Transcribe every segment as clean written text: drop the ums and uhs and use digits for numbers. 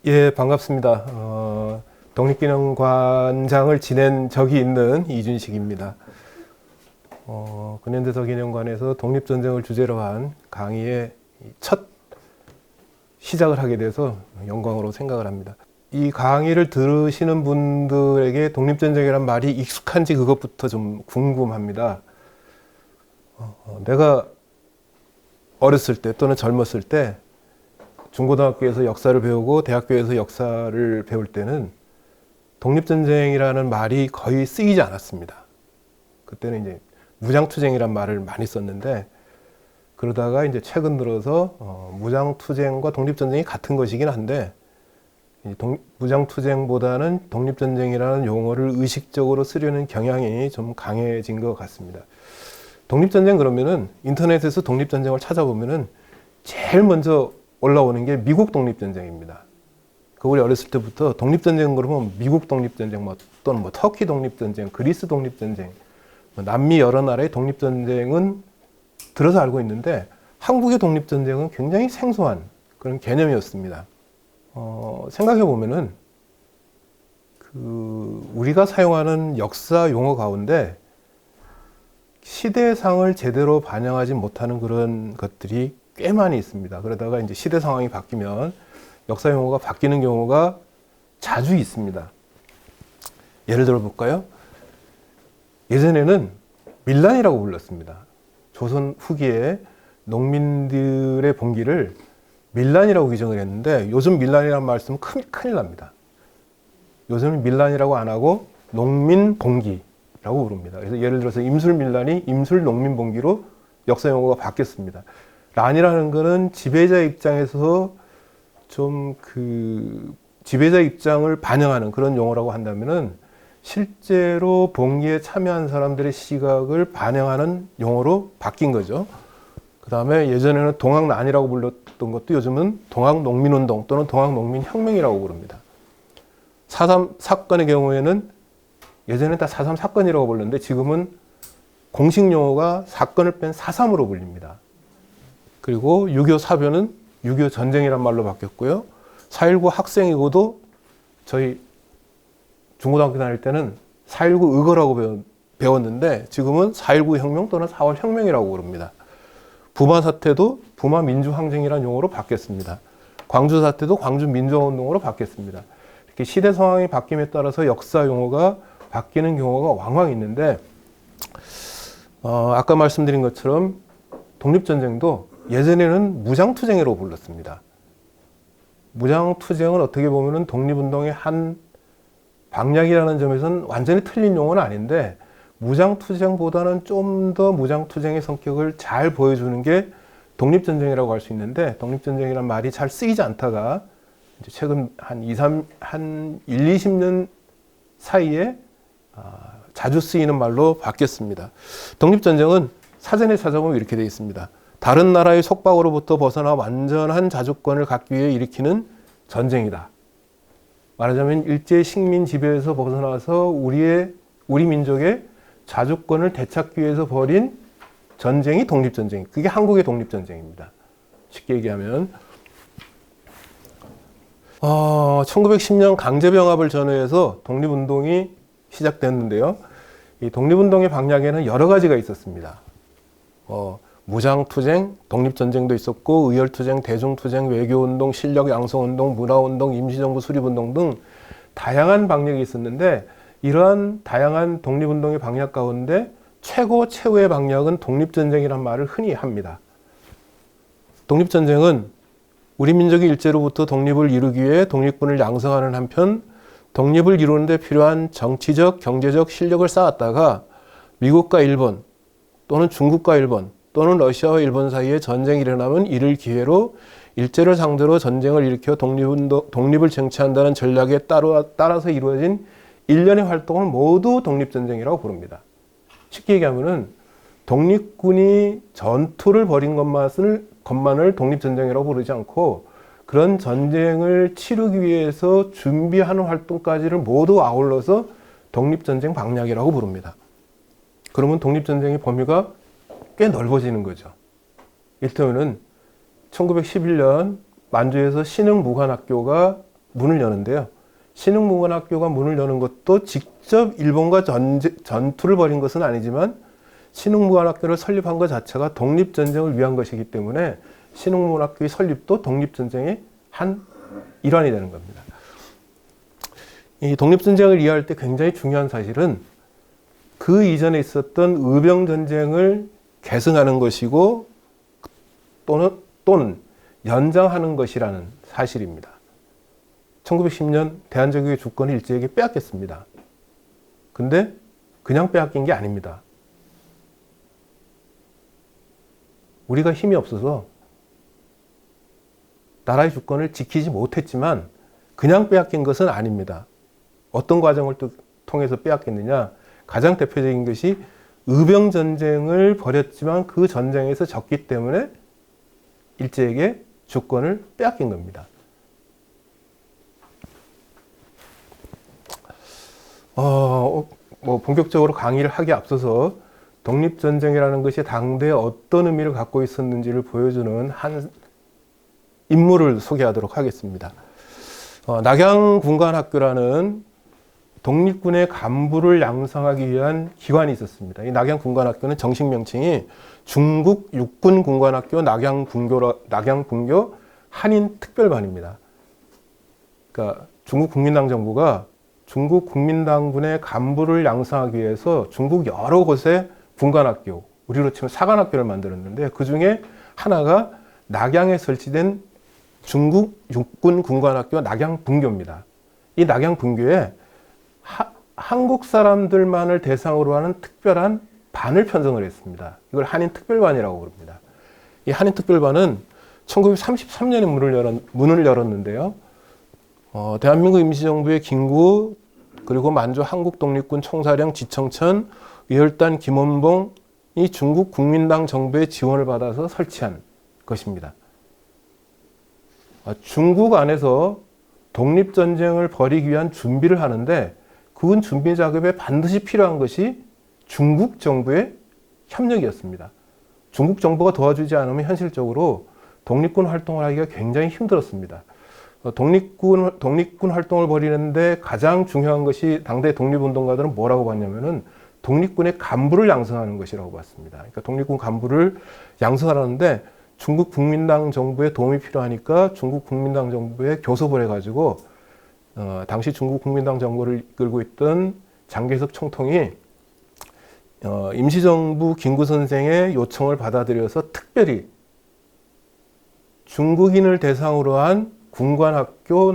예, 반갑습니다. 독립기념관장을 지낸 적이 있는 이준식입니다. 근현대사 기념관에서 독립전쟁을 주제로 한 강의의 첫 시작을 하게 돼서 영광으로 생각을 합니다. 이 강의를 들으시는 분들에게 독립전쟁이란 말이 익숙한지 그것부터 좀 궁금합니다. 내가 어렸을 때 또는 젊었을 때 중고등학교에서 역사를 배우고 대학교에서 역사를 배울 때는 독립전쟁이라는 말이 거의 쓰이지 않았습니다. 그때는 이제 무장투쟁이란 말을 많이 썼는데, 그러다가 이제 최근 들어서 무장투쟁과 독립전쟁이 같은 것이긴 한데, 무장투쟁보다는 독립전쟁이라는 용어를 의식적으로 쓰려는 경향이 좀 강해진 것 같습니다. 독립전쟁 그러면은 인터넷에서 독립전쟁을 찾아보면은 제일 먼저 올라오는 게 미국 독립전쟁입니다. 우리 어렸을 때부터 독립전쟁 그러면 미국 독립전쟁, 또는 터키 독립전쟁, 그리스 독립전쟁, 남미 여러 나라의 독립전쟁은 들어서 알고 있는데, 한국의 독립전쟁은 굉장히 생소한 그런 개념이었습니다. 생각해 보면은 우리가 사용하는 역사 용어 가운데 시대상을 제대로 반영하지 못하는 그런 것들이 꽤 많이 있습니다. 그러다가 이제 시대 상황이 바뀌면 역사 용어가 바뀌는 경우가 자주 있습니다. 예를 들어 볼까요? 예전에는 밀란이라고 불렀습니다. 조선 후기에 농민들의 봉기를 밀란이라고 규정을 했는데, 요즘 밀란이라는 말씀은 큰일 납니다. 요즘은 밀란이라고 안 하고 농민 봉기라고 부릅니다. 그래서 예를 들어서 임술 밀란이 임술 농민 봉기로 역사 용어가 바뀌었습니다. 란이라는 거는 지배자 입장에서 좀 지배자 입장을 반영하는 그런 용어라고 한다면은, 실제로 봉기에 참여한 사람들의 시각을 반영하는 용어로 바뀐 거죠. 그 다음에 예전에는 동학란이라고 불렀던 것도 요즘은 동학농민운동 또는 동학농민혁명이라고 부릅니다. 4.3 사건의 경우에는 예전에는 다 4.3 사건이라고 불렀는데, 지금은 공식 용어가 사건을 뺀 4.3으로 불립니다. 그리고 6.25 사변은 6.25 전쟁이란 말로 바뀌었고요. 4.19 학생이고도 저희 중고등학교 다닐 때는 4.19 의거라고 배웠는데, 지금은 4.19 혁명 또는 4월 혁명이라고 부릅니다. 부마 사태도 부마 민주항쟁이라는 용어로 바뀌었습니다. 광주 사태도 광주 민주화운동으로 바뀌었습니다. 이렇게 시대 상황이 바뀜에 따라서 역사 용어가 바뀌는 경우가 왕왕 있는데, 아까 말씀드린 것처럼 독립전쟁도 예전에는 무장투쟁이라고 불렀습니다. 무장투쟁은 어떻게 보면 독립운동의 한 방향이라는 점에서는 완전히 틀린 용어는 아닌데, 무장투쟁보다는 좀 더 무장투쟁의 성격을 잘 보여주는 게 독립전쟁이라고 할 수 있는데, 독립전쟁이라는 말이 잘 쓰이지 않다가 이제 최근 한 20년 사이에 자주 쓰이는 말로 바뀌었습니다. 독립전쟁은 사전에 찾아보면 이렇게 되어 있습니다. 다른 나라의 속박으로부터 벗어나 완전한 자주권을 갖기 위해 일으키는 전쟁이다. 말하자면 일제 식민 지배에서 벗어나서 우리 민족의 자주권을 되찾기 위해서 벌인 전쟁이 독립전쟁. 그게 한국의 독립전쟁입니다. 쉽게 얘기하면 1910년 강제병합을 전후해서 독립운동이 시작됐는데요. 이 독립운동의 방향에는 여러 가지가 있었습니다. 무장투쟁, 독립전쟁도 있었고, 의열투쟁, 대중투쟁, 외교운동, 실력양성운동, 문화운동, 임시정부 수립운동 등 다양한 방향이 있었는데, 이러한 다양한 독립운동의 방향 가운데 최고의 방향은 독립전쟁이란 말을 흔히 합니다. 독립전쟁은 우리 민족이 일제로부터 독립을 이루기 위해 독립군을 양성하는 한편, 독립을 이루는 데 필요한 정치적, 경제적 실력을 쌓았다가 미국과 일본 또는 중국과 일본 또는 러시아와 일본 사이에 전쟁이 일어나면 이를 기회로 일제를 상대로 전쟁을 일으켜 독립을 쟁취한다는 전략에 따라서 이루어진 일련의 활동을 모두 독립전쟁이라고 부릅니다. 쉽게 얘기하면은 독립군이 전투를 벌인 것만을 독립전쟁이라고 부르지 않고, 그런 전쟁을 치르기 위해서 준비하는 활동까지를 모두 아울러서 독립전쟁 방략이라고 부릅니다. 그러면 독립전쟁의 범위가 꽤 넓어지는 거죠. 이를테면은 1911년 만주에서 신흥무관학교가 문을 여는데요. 신흥문관학교가 문을 여는 것도 직접 일본과 전투를 벌인 것은 아니지만 신흥문관학교를 설립한 것 자체가 독립전쟁을 위한 것이기 때문에 신흥문관학교의 설립도 독립전쟁의 한 일환이 되는 겁니다. 이 독립전쟁을 이해할 때 굉장히 중요한 사실은 그 이전에 있었던 의병전쟁을 계승하는 것이고 또는 연장하는 것이라는 사실입니다. 1910년 대한제국의 주권을 일제에게 빼앗겼습니다. 근데 그냥 빼앗긴 게 아닙니다. 우리가 힘이 없어서 나라의 주권을 지키지 못했지만 그냥 빼앗긴 것은 아닙니다. 어떤 과정을 통해서 빼앗겼느냐? 가장 대표적인 것이 의병전쟁을 벌였지만 그 전쟁에서 졌기 때문에 일제에게 주권을 빼앗긴 겁니다. 본격적으로 강의를 하기 앞서서 독립전쟁이라는 것이 당대에 어떤 의미를 갖고 있었는지를 보여주는 한 인물을 소개하도록 하겠습니다. 낙양군관학교라는 독립군의 간부를 양성하기 위한 기관이 있었습니다. 이 낙양군관학교는 정식 명칭이 중국 육군군관학교 낙양분교 한인특별반입니다. 그러니까 중국 국민당 정부가 중국 국민당군의 간부를 양성하기 위해서 중국 여러 곳에 군관학교, 우리로 치면 사관학교를 만들었는데 그 중에 하나가 낙양에 설치된 중국 육군군관학교 낙양분교입니다. 이 낙양분교에 한국 사람들만을 대상으로 하는 특별한 반을 편성을 했습니다. 이걸 한인특별반이라고 부릅니다. 이 한인특별반은 1933년에 문을 열었는데요. 대한민국 임시정부의 김구 그리고 만주 한국독립군 총사령 지청천 위혈단 김원봉이 중국 국민당 정부의 지원을 받아서 설치한 것입니다. 중국 안에서 독립전쟁을 벌이기 위한 준비를 하는데 그 준비 작업에 반드시 필요한 것이 중국 정부의 협력이었습니다. 중국 정부가 도와주지 않으면 현실적으로 독립군 활동을 하기가 굉장히 힘들었습니다. 독립군 활동을 벌이는데 가장 중요한 것이 당대 독립운동가들은 뭐라고 봤냐면은 독립군의 간부를 양성하는 것이라고 봤습니다. 그러니까 독립군 간부를 양성하는데 중국 국민당 정부의 도움이 필요하니까 중국 국민당 정부에 교섭을 해가지고 당시 중국 국민당 정부를 이끌고 있던 장개석 총통이 임시정부 김구 선생의 요청을 받아들여서 특별히 중국인을 대상으로 한 군관학교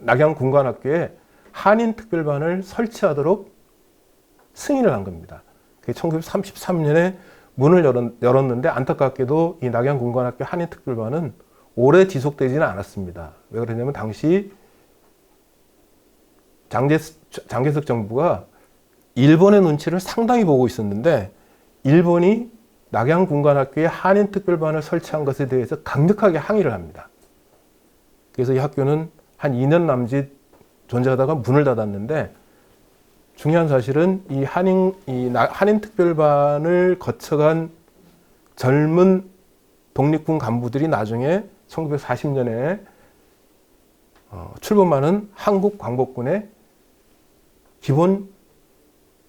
낙양군관학교에 한인특별반을 설치하도록 승인을 한 겁니다. 그게 1933년에 문을 열었는데 안타깝게도 이 낙양군관학교 한인특별반은 오래 지속되지는 않았습니다. 왜 그러냐면 당시 장개석 정부가 일본의 눈치를 상당히 보고 있었는데 일본이 낙양군관학교에 한인특별반을 설치한 것에 대해서 강력하게 항의를 합니다. 그래서 이 학교는 한 2년 남짓 존재하다가 문을 닫았는데 중요한 사실은 이 한인특별반을 거쳐간 젊은 독립군 간부들이 나중에 1940년에 출범하는 한국광복군의 기본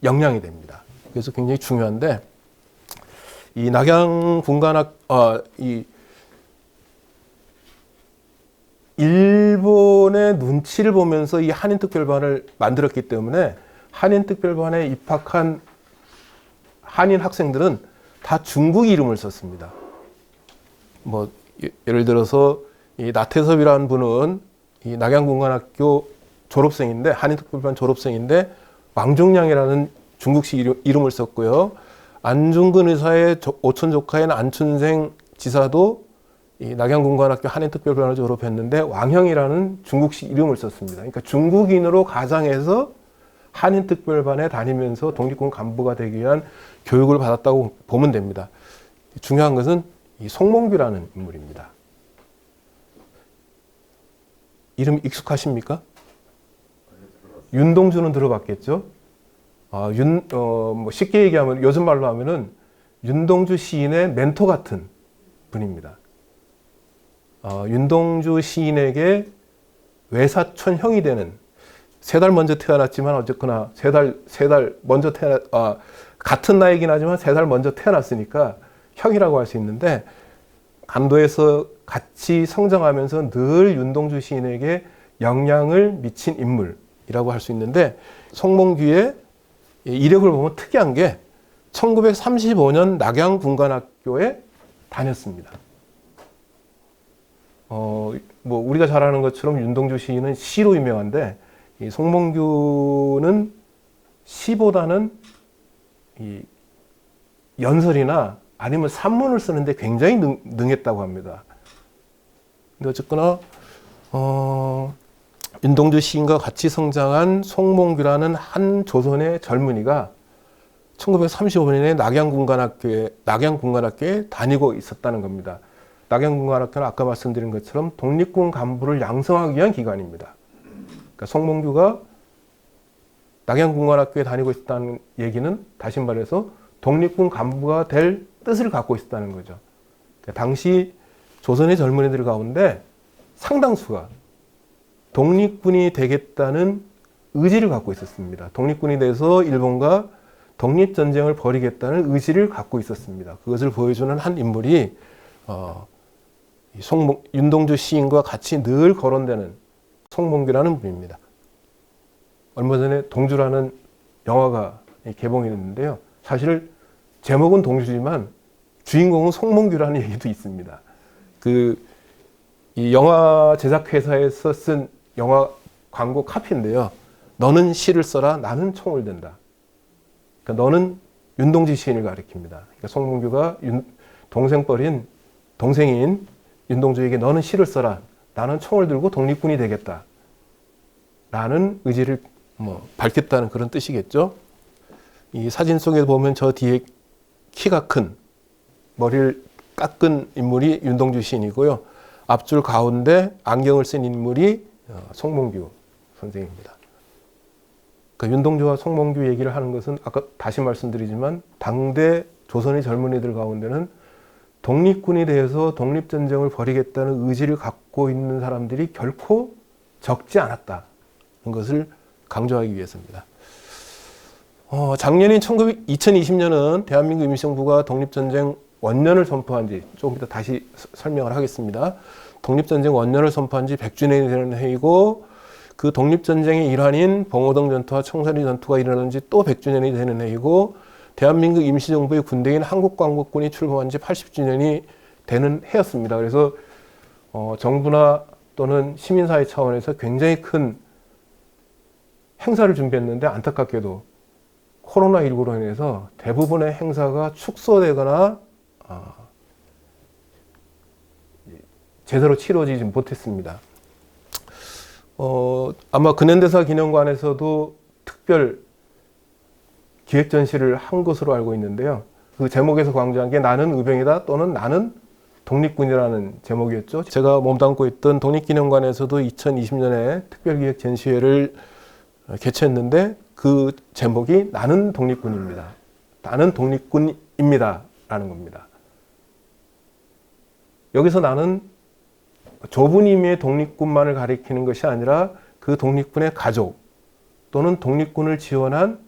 역량이 됩니다. 그래서 굉장히 중요한데 이 이 일본의 눈치를 보면서 이 한인특별반을 만들었기 때문에 한인특별반에 입학한 한인 학생들은 다 중국 이름을 썼습니다. 뭐 예를 들어서 이 나태섭이라는 분은 이 낙양군관학교 졸업생인데 한인특별반 졸업생인데 왕종량이라는 중국식 이름을 썼고요. 안중근 의사의 오촌 조카인 안춘생 지사도 이 낙양군관학교 한인특별반을 졸업했는데 왕형이라는 중국식 이름을 썼습니다. 그러니까 중국인으로 가장해서 한인특별반에 다니면서 독립군 간부가 되기 위한 교육을 받았다고 보면 됩니다. 중요한 것은 이 송몽규라는 인물입니다. 이름 익숙하십니까? 윤동주는 들어봤겠죠? 쉽게 얘기하면 요즘 말로 하면은 윤동주 시인의 멘토 같은 분입니다. 윤동주 시인에게 외사촌 형이 되는 3달 먼저 태어났지만 어쨌거나 3달 먼저 같은 나이긴 하지만 3달 먼저 태어났으니까 형이라고 할 수 있는데 간도에서 같이 성장하면서 늘 윤동주 시인에게 영향을 미친 인물이라고 할 수 있는데 송몽규의 이력을 보면 특이한 게 1935년 낙양군관학교에 다녔습니다. 뭐 우리가 잘 아는 것처럼 윤동주 시인은 시로 유명한데 이 송몽규는 시보다는 이 연설이나 아니면 산문을 쓰는데 굉장히 능했다고 합니다. 근데 어쨌거나 윤동주 시인과 같이 성장한 송몽규라는 한 조선의 젊은이가 1935년에 낙양군관학교에 다니고 있었다는 겁니다. 낙양군관학교는 아까 말씀드린 것처럼 독립군 간부를 양성하기 위한 기관입니다. 그러니까 송몽규가 낙양군관학교에 다니고 있었다는 얘기는 다시 말해서 독립군 간부가 될 뜻을 갖고 있었다는 거죠. 그러니까 당시 조선의 젊은이들 가운데 상당수가 독립군이 되겠다는 의지를 갖고 있었습니다. 독립군이 돼서 일본과 독립전쟁을 벌이겠다는 의지를 갖고 있었습니다. 그것을 보여주는 한 인물이 윤동주 시인과 같이 늘 거론되는 송몽규라는 분입니다. 얼마 전에 동주라는 영화가 개봉이 됐는데요. 사실 제목은 동주지만 주인공은 송몽규라는 얘기도 있습니다. 이 영화 제작회사에서 쓴 영화 광고 카피인데요. 너는 시를 써라, 나는 총을 든다. 그러니까 너는 윤동주 시인을 가리킵니다. 그러니까 송몽규가 동생인 윤동주에게 너는 시를 써라, 나는 총을 들고 독립군이 되겠다. 라는 의지를 밝혔다는 그런 뜻이겠죠. 이 사진 속에 보면 저 뒤에 키가 큰 머리를 깎은 인물이 윤동주 시인이고요. 앞줄 가운데 안경을 쓴 인물이 송몽규 선생입니다. 그러니까 윤동주와 송몽규 얘기를 하는 것은 아까 다시 말씀드리지만 당대 조선의 젊은이들 가운데는 독립군이 되어서 독립전쟁을 벌이겠다는 의지를 갖고 있는 사람들이 결코 적지 않았다는 것을 강조하기 위해서입니다. 작년인 2020년은 대한민국 임시정부가 독립전쟁 원년을 선포한 지 조금 이따 다시 설명을 하겠습니다. 독립전쟁 원년을 선포한 지 100주년이 되는 해이고 그 독립전쟁의 일환인 봉오동 전투와 청산리 전투가 일어난 지 또 100주년이 되는 해이고 대한민국 임시정부의 군대인 한국광복군이 출범한 지 80주년이 되는 해였습니다. 그래서 정부나 또는 시민사회 차원에서 굉장히 큰 행사를 준비했는데 안타깝게도 코로나19로 인해서 대부분의 행사가 축소되거나 제대로 치러지지 못했습니다. 아마 근현대사 기념관에서도 특별 기획 전시를 한 것으로 알고 있는데요. 그 제목에서 강조한 게 나는 의병이다 또는 나는 독립군이라는 제목이었죠. 제가 몸담고 있던 독립기념관에서도 2020년에 특별 기획 전시회를 개최했는데 그 제목이 나는 독립군입니다. 나는 독립군입니다. 라는 겁니다. 여기서 나는 좁은 의미의 독립군만을 가리키는 것이 아니라 그 독립군의 가족 또는 독립군을 지원한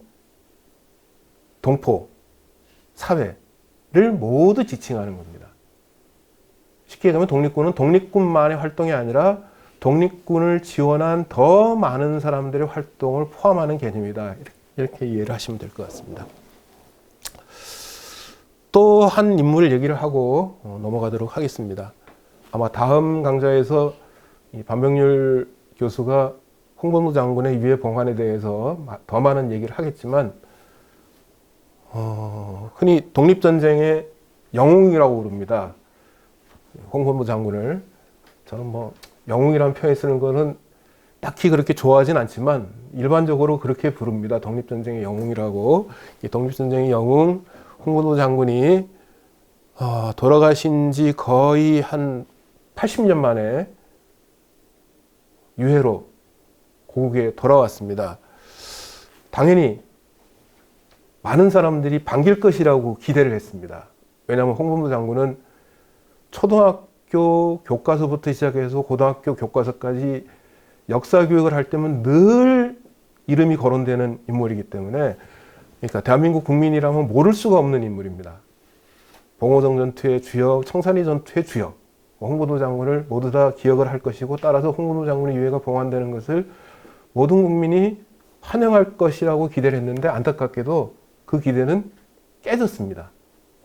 동포, 사회를 모두 지칭하는 겁니다. 쉽게 얘기하면 독립군은 독립군만의 활동이 아니라 독립군을 지원한 더 많은 사람들의 활동을 포함하는 개념이다. 이렇게 이해를 하시면 될 것 같습니다. 또 한 인물 얘기를 하고 넘어가도록 하겠습니다. 아마 다음 강좌에서 반병률 교수가 홍범도 장군의 유해 봉환에 대해서 더 많은 얘기를 하겠지만 흔히 독립전쟁의 영웅이라고 부릅니다. 홍범도 장군을. 저는 영웅이라는 표현을 쓰는 거는 딱히 그렇게 좋아하진 않지만 일반적으로 그렇게 부릅니다. 독립전쟁의 영웅이라고. 이 독립전쟁의 영웅 홍범도 장군이 돌아가신 지 거의 한 80년 만에 유해로 고국에 돌아왔습니다. 당연히 많은 사람들이 반길 것이라고 기대를 했습니다. 왜냐하면 홍범도 장군은 학교 교과서부터 시작해서 고등학교 교과서까지 역사 교육을 할 때면 늘 이름이 거론되는 인물이기 때문에, 그러니까 대한민국 국민이라면 모를 수가 없는 인물입니다. 봉오동 전투의 주역, 청산리 전투의 주역, 홍보도 장군을 모두 다 기억을 할 것이고, 따라서 홍보도 장군의 유해가 봉환되는 것을 모든 국민이 환영할 것이라고 기대를 했는데, 안타깝게도 그 기대는 깨졌습니다.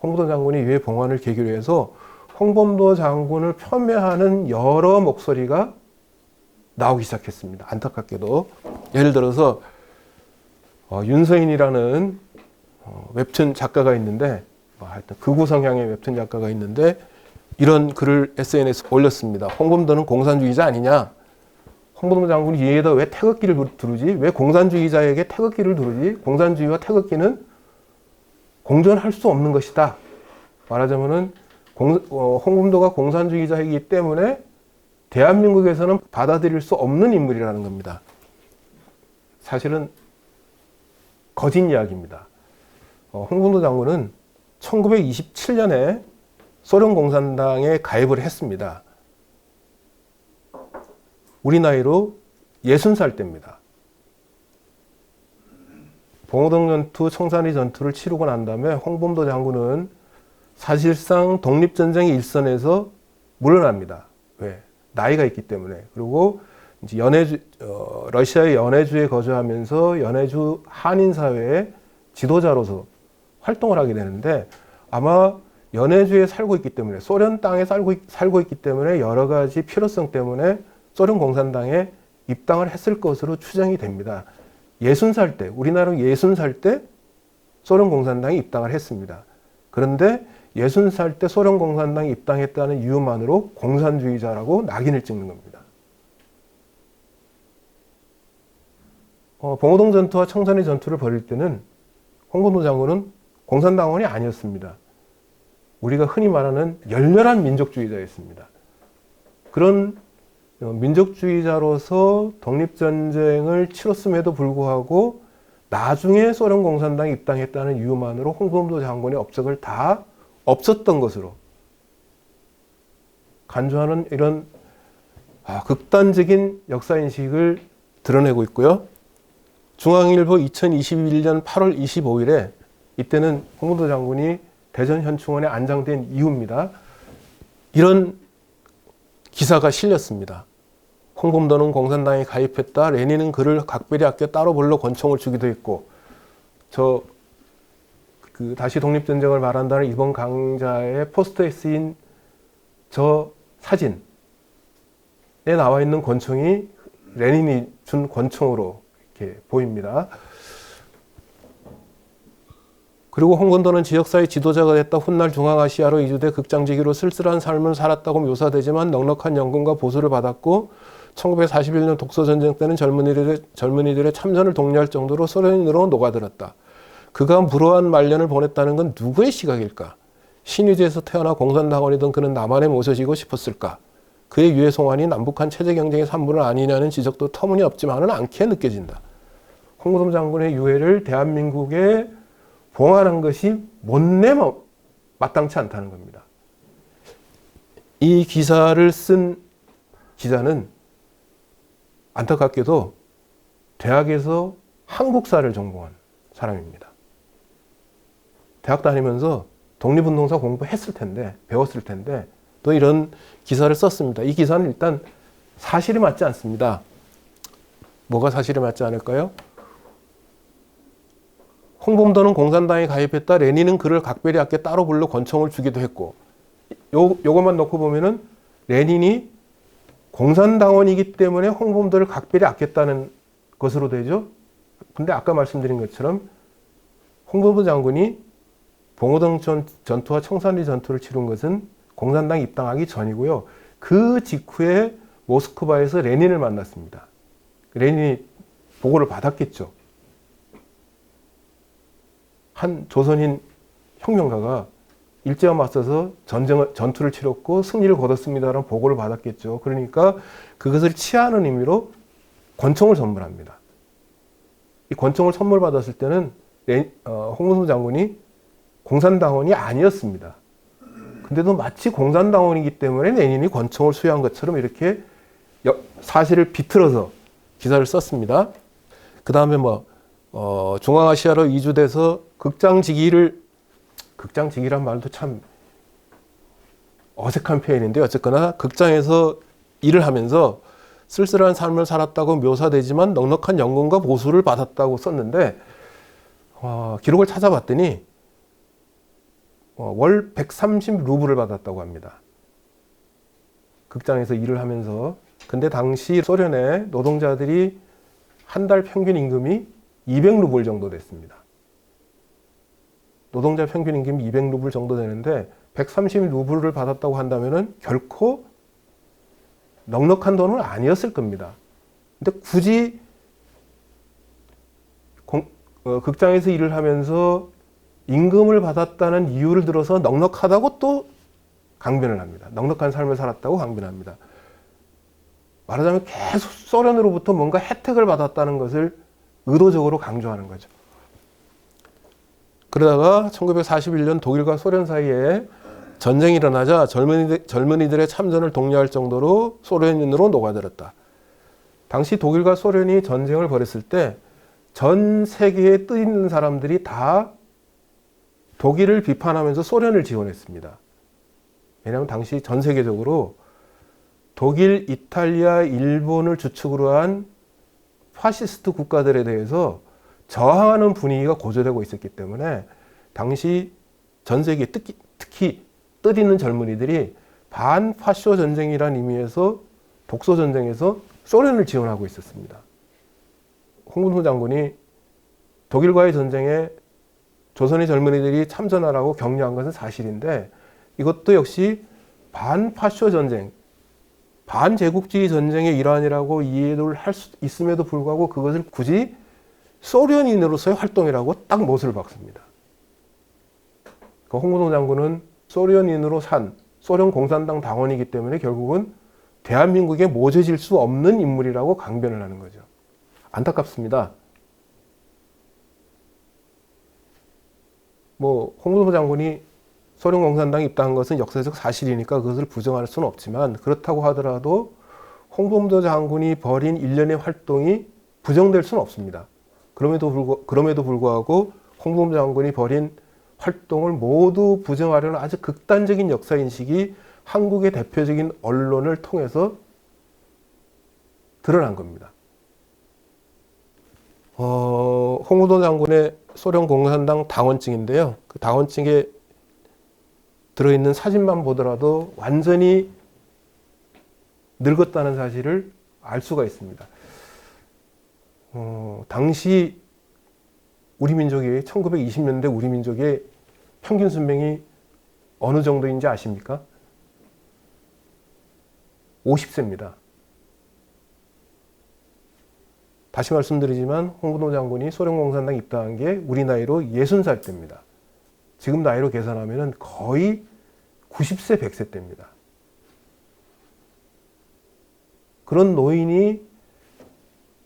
홍보도 장군이 유해 봉환을 계기로 해서 홍범도 장군을 폄훼하는 여러 목소리가 나오기 시작했습니다. 안타깝게도. 예를 들어서 윤서인이라는 웹툰 작가가 있는데, 하여튼 극우 성향의 웹툰 작가가 있는데, 이런 글을 SNS에 올렸습니다. 홍범도는 공산주의자 아니냐? 홍범도 장군이 얘에다 왜 태극기를 두르지? 왜 공산주의자에게 태극기를 두르지? 공산주의와 태극기는 공존할 수 없는 것이다. 말하자면은 홍범도가 공산주의자이기 때문에 대한민국에서는 받아들일 수 없는 인물이라는 겁니다. 사실은 거짓 이야기입니다. 홍범도 장군은 1927년에 소련 공산당에 가입을 했습니다. 우리 나이로 60살 때입니다. 봉오동 전투, 청산리 전투를 치르고 난 다음에 홍범도 장군은 사실상 독립전쟁의 일선에서 물러납니다. 왜? 나이가 있기 때문에. 그리고 이제 러시아의 연해주에 거주하면서 연해주 한인사회의 지도자로서 활동을 하게 되는데, 아마 연해주에 살고 있기 때문에, 소련 땅에 살고 있기 때문에 여러 가지 필요성 때문에 소련 공산당에 입당을 했을 것으로 추정이 됩니다. 60살 때, 우리나라 60살 때 소련 공산당에 입당을 했습니다. 그런데 60살 때 소련 공산당에 입당했다는 이유만으로 공산주의자라고 낙인을 찍는 겁니다. 봉오동 전투와 청산리 전투를 벌일 때는 홍범도 장군은 공산당원이 아니었습니다. 우리가 흔히 말하는 열렬한 민족주의자였습니다. 그런 민족주의자로서 독립전쟁을 치렀음에도 불구하고 나중에 소련 공산당에 입당했다는 이유만으로 홍범도 장군의 업적을 다 없었던 것으로 간주하는 이런 극단적인 역사인식을 드러내고 있고요. 중앙일보 2021년 8월 25일에 이때는 홍범도 장군이 대전 현충원에 안장된 이후입니다. 이런 기사가 실렸습니다. 홍범도는 공산당에 가입했다. 레닌은 그를 각별히 아껴 따로 불러 권총을 주기도 했고, 다시 독립전쟁을 말한다는 이번 강좌의 포스터에 쓰인 저 사진에 나와 있는 권총이 레닌이 준 권총으로 이렇게 보입니다. 그리고 홍범도는 지역사회 지도자가 됐다. 훗날 중앙아시아로 이주돼 극장지기로 쓸쓸한 삶을 살았다고 묘사되지만 넉넉한 연금과 보수를 받았고, 1941년 독소전쟁 때는 젊은이들의 참전을 독려할 정도로 소련인으로 녹아들었다. 그가 불우한 말년을 보냈다는 건 누구의 시각일까? 신의주에서 태어나 공산당원이던 그는 남한에 모셔지고 싶었을까? 그의 유해 송환이 남북한 체제 경쟁의 산물은 아니냐는 지적도 터무니없지만은 않게 느껴진다. 홍범도 장군의 유해를 대한민국에 봉환한 것이 못내 마땅치 않다는 겁니다. 이 기사를 쓴 기자는 안타깝게도 대학에서 한국사를 전공한 사람입니다. 대학 다니면서 독립운동사 공부했을 텐데, 배웠을 텐데 또 이런 기사를 썼습니다. 이 기사는 일단 사실이 맞지 않습니다. 뭐가 사실이 맞지 않을까요? 홍범도는 공산당에 가입했다. 레닌은 그를 각별히 아껴 따로 불러 권총을 주기도 했고, 요것만 놓고 보면은 레닌이 공산당원이기 때문에 홍범도를 각별히 아꼈다는 것으로 되죠. 근데 아까 말씀드린 것처럼 홍범도 장군이 봉오동 전투와 청산리 전투를 치른 것은 공산당 입당하기 전이고요. 그 직후에 모스크바에서 레닌을 만났습니다. 레닌이 보고를 받았겠죠. 한 조선인 혁명가가 일제와 맞서서 전투를 치렀고 승리를 거뒀습니다라는 보고를 받았겠죠. 그러니까 그것을 치하하는 의미로 권총을 선물합니다. 이 권총을 선물 받았을 때는 홍범도 장군이 공산당원이 아니었습니다. 근데도 마치 공산당원이기 때문에 레닌이 권총을 수여한 것처럼 이렇게 사실을 비틀어서 기사를 썼습니다. 그 다음에 중앙아시아로 이주돼서 극장지기란 말도 참 어색한 표현인데 어쨌거나 극장에서 일을 하면서 쓸쓸한 삶을 살았다고 묘사되지만 넉넉한 연금과 보수를 받았다고 썼는데 기록을 찾아봤더니 월 130루블을 받았다고 합니다. 극장에서 일을 하면서. 근데 당시 소련의 노동자들이 한 달 평균 임금이 200루블 정도 됐습니다. 노동자 평균 임금이 200루블 정도 되는데 130루블을 받았다고 한다면은 결코 넉넉한 돈은 아니었을 겁니다. 근데 굳이 극장에서 일을 하면서 임금을 받았다는 이유를 들어서 넉넉하다고 또 강변을 합니다. 넉넉한 삶을 살았다고 강변합니다. 말하자면 계속 소련으로부터 뭔가 혜택을 받았다는 것을 의도적으로 강조하는 거죠. 그러다가 1941년 독일과 소련 사이에 전쟁이 일어나자 젊은이들의 참전을 독려할 정도로 소련인으로 녹아들었다. 당시 독일과 소련이 전쟁을 벌였을 때 전 세계에 뜻 있는 사람들이 다 독일을 비판하면서 소련을 지원했습니다. 왜냐하면 당시 전 세계적으로 독일, 이탈리아, 일본을 주축으로 한 파시스트 국가들에 대해서 저항하는 분위기가 고조되고 있었기 때문에 당시 전 세계 특히 뜻 있는 젊은이들이 반파쇼 전쟁이라는 의미에서 독소 전쟁에서 소련을 지원하고 있었습니다. 홍문호 장군이 독일과의 전쟁에 조선의 젊은이들이 참전하라고 격려한 것은 사실인데 이것도 역시 반파쇼 전쟁, 반제국주의 전쟁의 일환이라고 이해를 할 수 있음에도 불구하고 그것을 굳이 소련인으로서의 활동이라고 딱 못을 박습니다. 홍문호 장군은 소련인으로 산 소련 공산당 당원이기 때문에 결국은 대한민국에 모셔질 수 없는 인물이라고 강변을 하는 거죠. 안타깝습니다. 홍문호 장군이 소련 공산당에 입당한 것은 역사적 사실이니까 그것을 부정할 수는 없지만 그렇다고 하더라도 홍범도 장군이 벌인 일련의 활동이 부정될 수는 없습니다. 그럼에도 불구하고 홍범도 장군이 벌인 활동을 모두 부정하려는 아주 극단적인 역사인식이 한국의 대표적인 언론을 통해서 드러난 겁니다. 홍문도 장군의 소련 공산당 당원증인데요. 그 당원증에 들어있는 사진만 보더라도 완전히 늙었다는 사실을 알 수가 있습니다. 당시 우리 민족이 1920년대 우리 민족의 평균 수명이 어느 정도인지 아십니까? 50세입니다. 다시 말씀드리지만 홍문호 장군이 소련 공산당 입당한 게 우리 나이로 60살 때입니다. 지금 나이로 계산하면 거의 90세, 100세 때입니다. 그런 노인이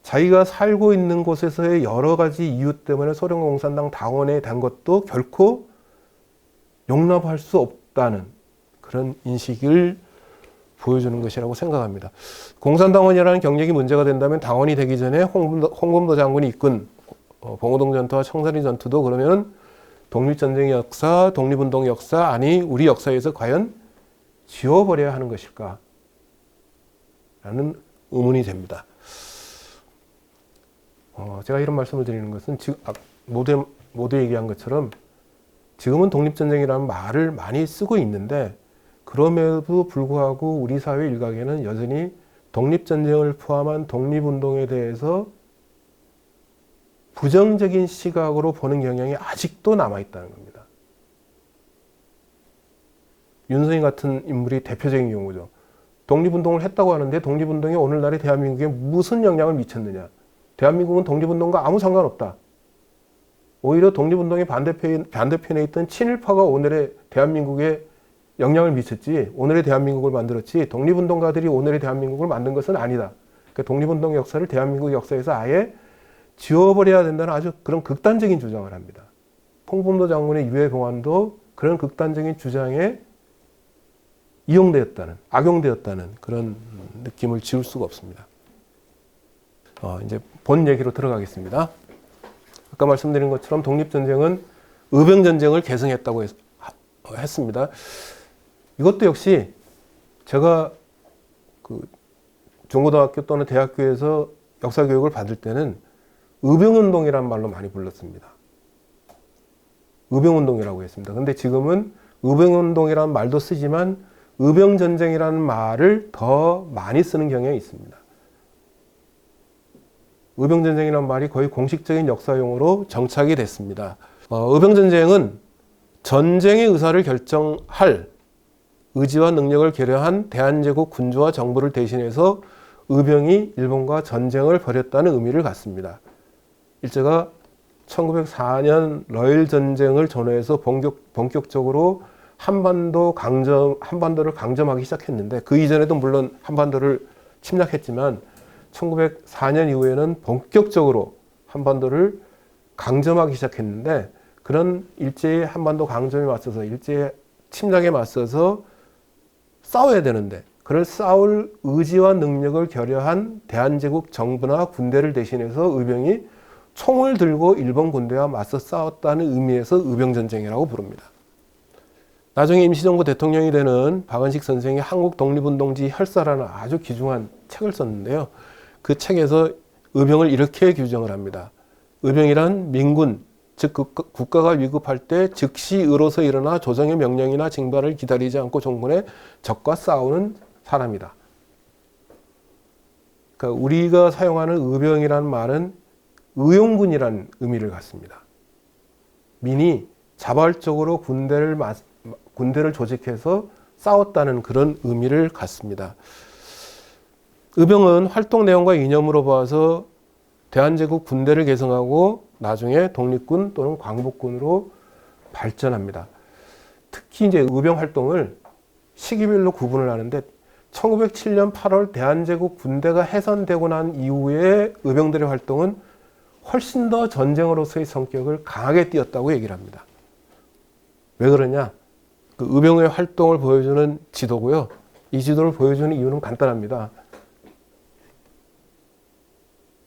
자기가 살고 있는 곳에서의 여러 가지 이유 때문에 소련 공산당 당원에 된 것도 결코 용납할 수 없다는 그런 인식을 보여주는 것이라고 생각합니다. 공산당원이라는 경력이 문제가 된다면 당원이 되기 전에 홍범도 장군이 이끈 봉오동 전투와 청산리 전투도 그러면 독립전쟁의 역사, 독립운동의 역사, 아니 우리 역사에서 과연 지워버려야 하는 것일까? 라는 의문이 됩니다. 제가 이런 말씀을 드리는 것은 지금 모두 얘기한 것처럼 지금은 독립전쟁이라는 말을 많이 쓰고 있는데 그럼에도 불구하고 우리 사회 일각에는 여전히 독립전쟁을 포함한 독립운동에 대해서 부정적인 시각으로 보는 경향이 아직도 남아있다는 겁니다. 윤석열 같은 인물이 대표적인 경우죠. 독립운동을 했다고 하는데 독립운동이 오늘날의 대한민국에 무슨 영향을 미쳤느냐. 대한민국은 독립운동과 아무 상관없다. 오히려 독립운동의 반대편에 있던 친일파가 오늘의 대한민국에 영향을 미쳤지 오늘의 대한민국을 만들었지 독립운동가들이 오늘의 대한민국을 만든 것은 아니다. 그러니까 독립운동 역사를 대한민국 역사에서 아예 지워버려야 된다는 아주 그런 극단적인 주장을 합니다. 홍범도 장군의 유해 봉안도 그런 극단적인 주장에 이용되었다는, 악용되었다는 그런 느낌을 지울 수가 없습니다. 이제 본 얘기로 들어가겠습니다. 아까 말씀드린 것처럼 독립전쟁은 의병전쟁을 계승했다고 했습니다. 이것도 역시 제가 그 중고등학교 또는 대학교에서 역사교육을 받을 때는 의병운동이라는 말로 많이 불렀습니다. 의병운동이라고 했습니다. 근데 지금은 의병운동이라는 말도 쓰지만 의병전쟁이라는 말을 더 많이 쓰는 경향이 있습니다. 의병전쟁이라는 말이 거의 공식적인 역사용어로 정착이 됐습니다. 의병전쟁은 전쟁의 의사를 결정할 의지와 능력을 결여한 대한제국 군주와 정부를 대신해서 의병이 일본과 전쟁을 벌였다는 의미를 갖습니다. 일제가 1904년 러일 전쟁을 전후해서 본격적으로 한반도를 강점하기 시작했는데, 그 이전에도 물론 한반도를 침략했지만 1904년 이후에는 본격적으로 한반도를 강점하기 시작했는데, 그런 일제의 한반도 강점에 맞서서, 일제의 침략에 맞서서 싸워야 되는데, 그걸 싸울 의지와 능력을 결여한 대한제국 정부나 군대를 대신해서 의병이 총을 들고 일본 군대와 맞서 싸웠다는 의미에서 의병전쟁이라고 부릅니다. 나중에 임시정부 대통령이 되는 박은식 선생이 한국 독립운동지 혈사라는 아주 귀중한 책을 썼는데요. 그 책에서 의병을 이렇게 규정을 합니다. 의병이란 민군, 즉 국가가 위급할 때 즉시 의로서 일어나 조정의 명령이나 징발을 기다리지 않고 종군의 적과 싸우는 사람이다. 그러니까 우리가 사용하는 의병이라는 말은 의용군이라는 의미를 갖습니다. 민이 자발적으로 군대를 조직해서 싸웠다는 그런 의미를 갖습니다. 의병은 활동 내용과 이념으로 봐서 대한제국 군대를 계승하고 나중에 독립군 또는 광복군으로 발전합니다. 특히 이제 의병 활동을 시기별로 구분을 하는데, 1907년 8월 대한제국 군대가 해산되고 난 이후에 의병들의 활동은 훨씬 더 전쟁으로서의 성격을 강하게 띄었다고 얘기를 합니다. 왜 그러냐? 그 의병의 활동을 보여주는 지도고요. 이 지도를 보여주는 이유는 간단합니다.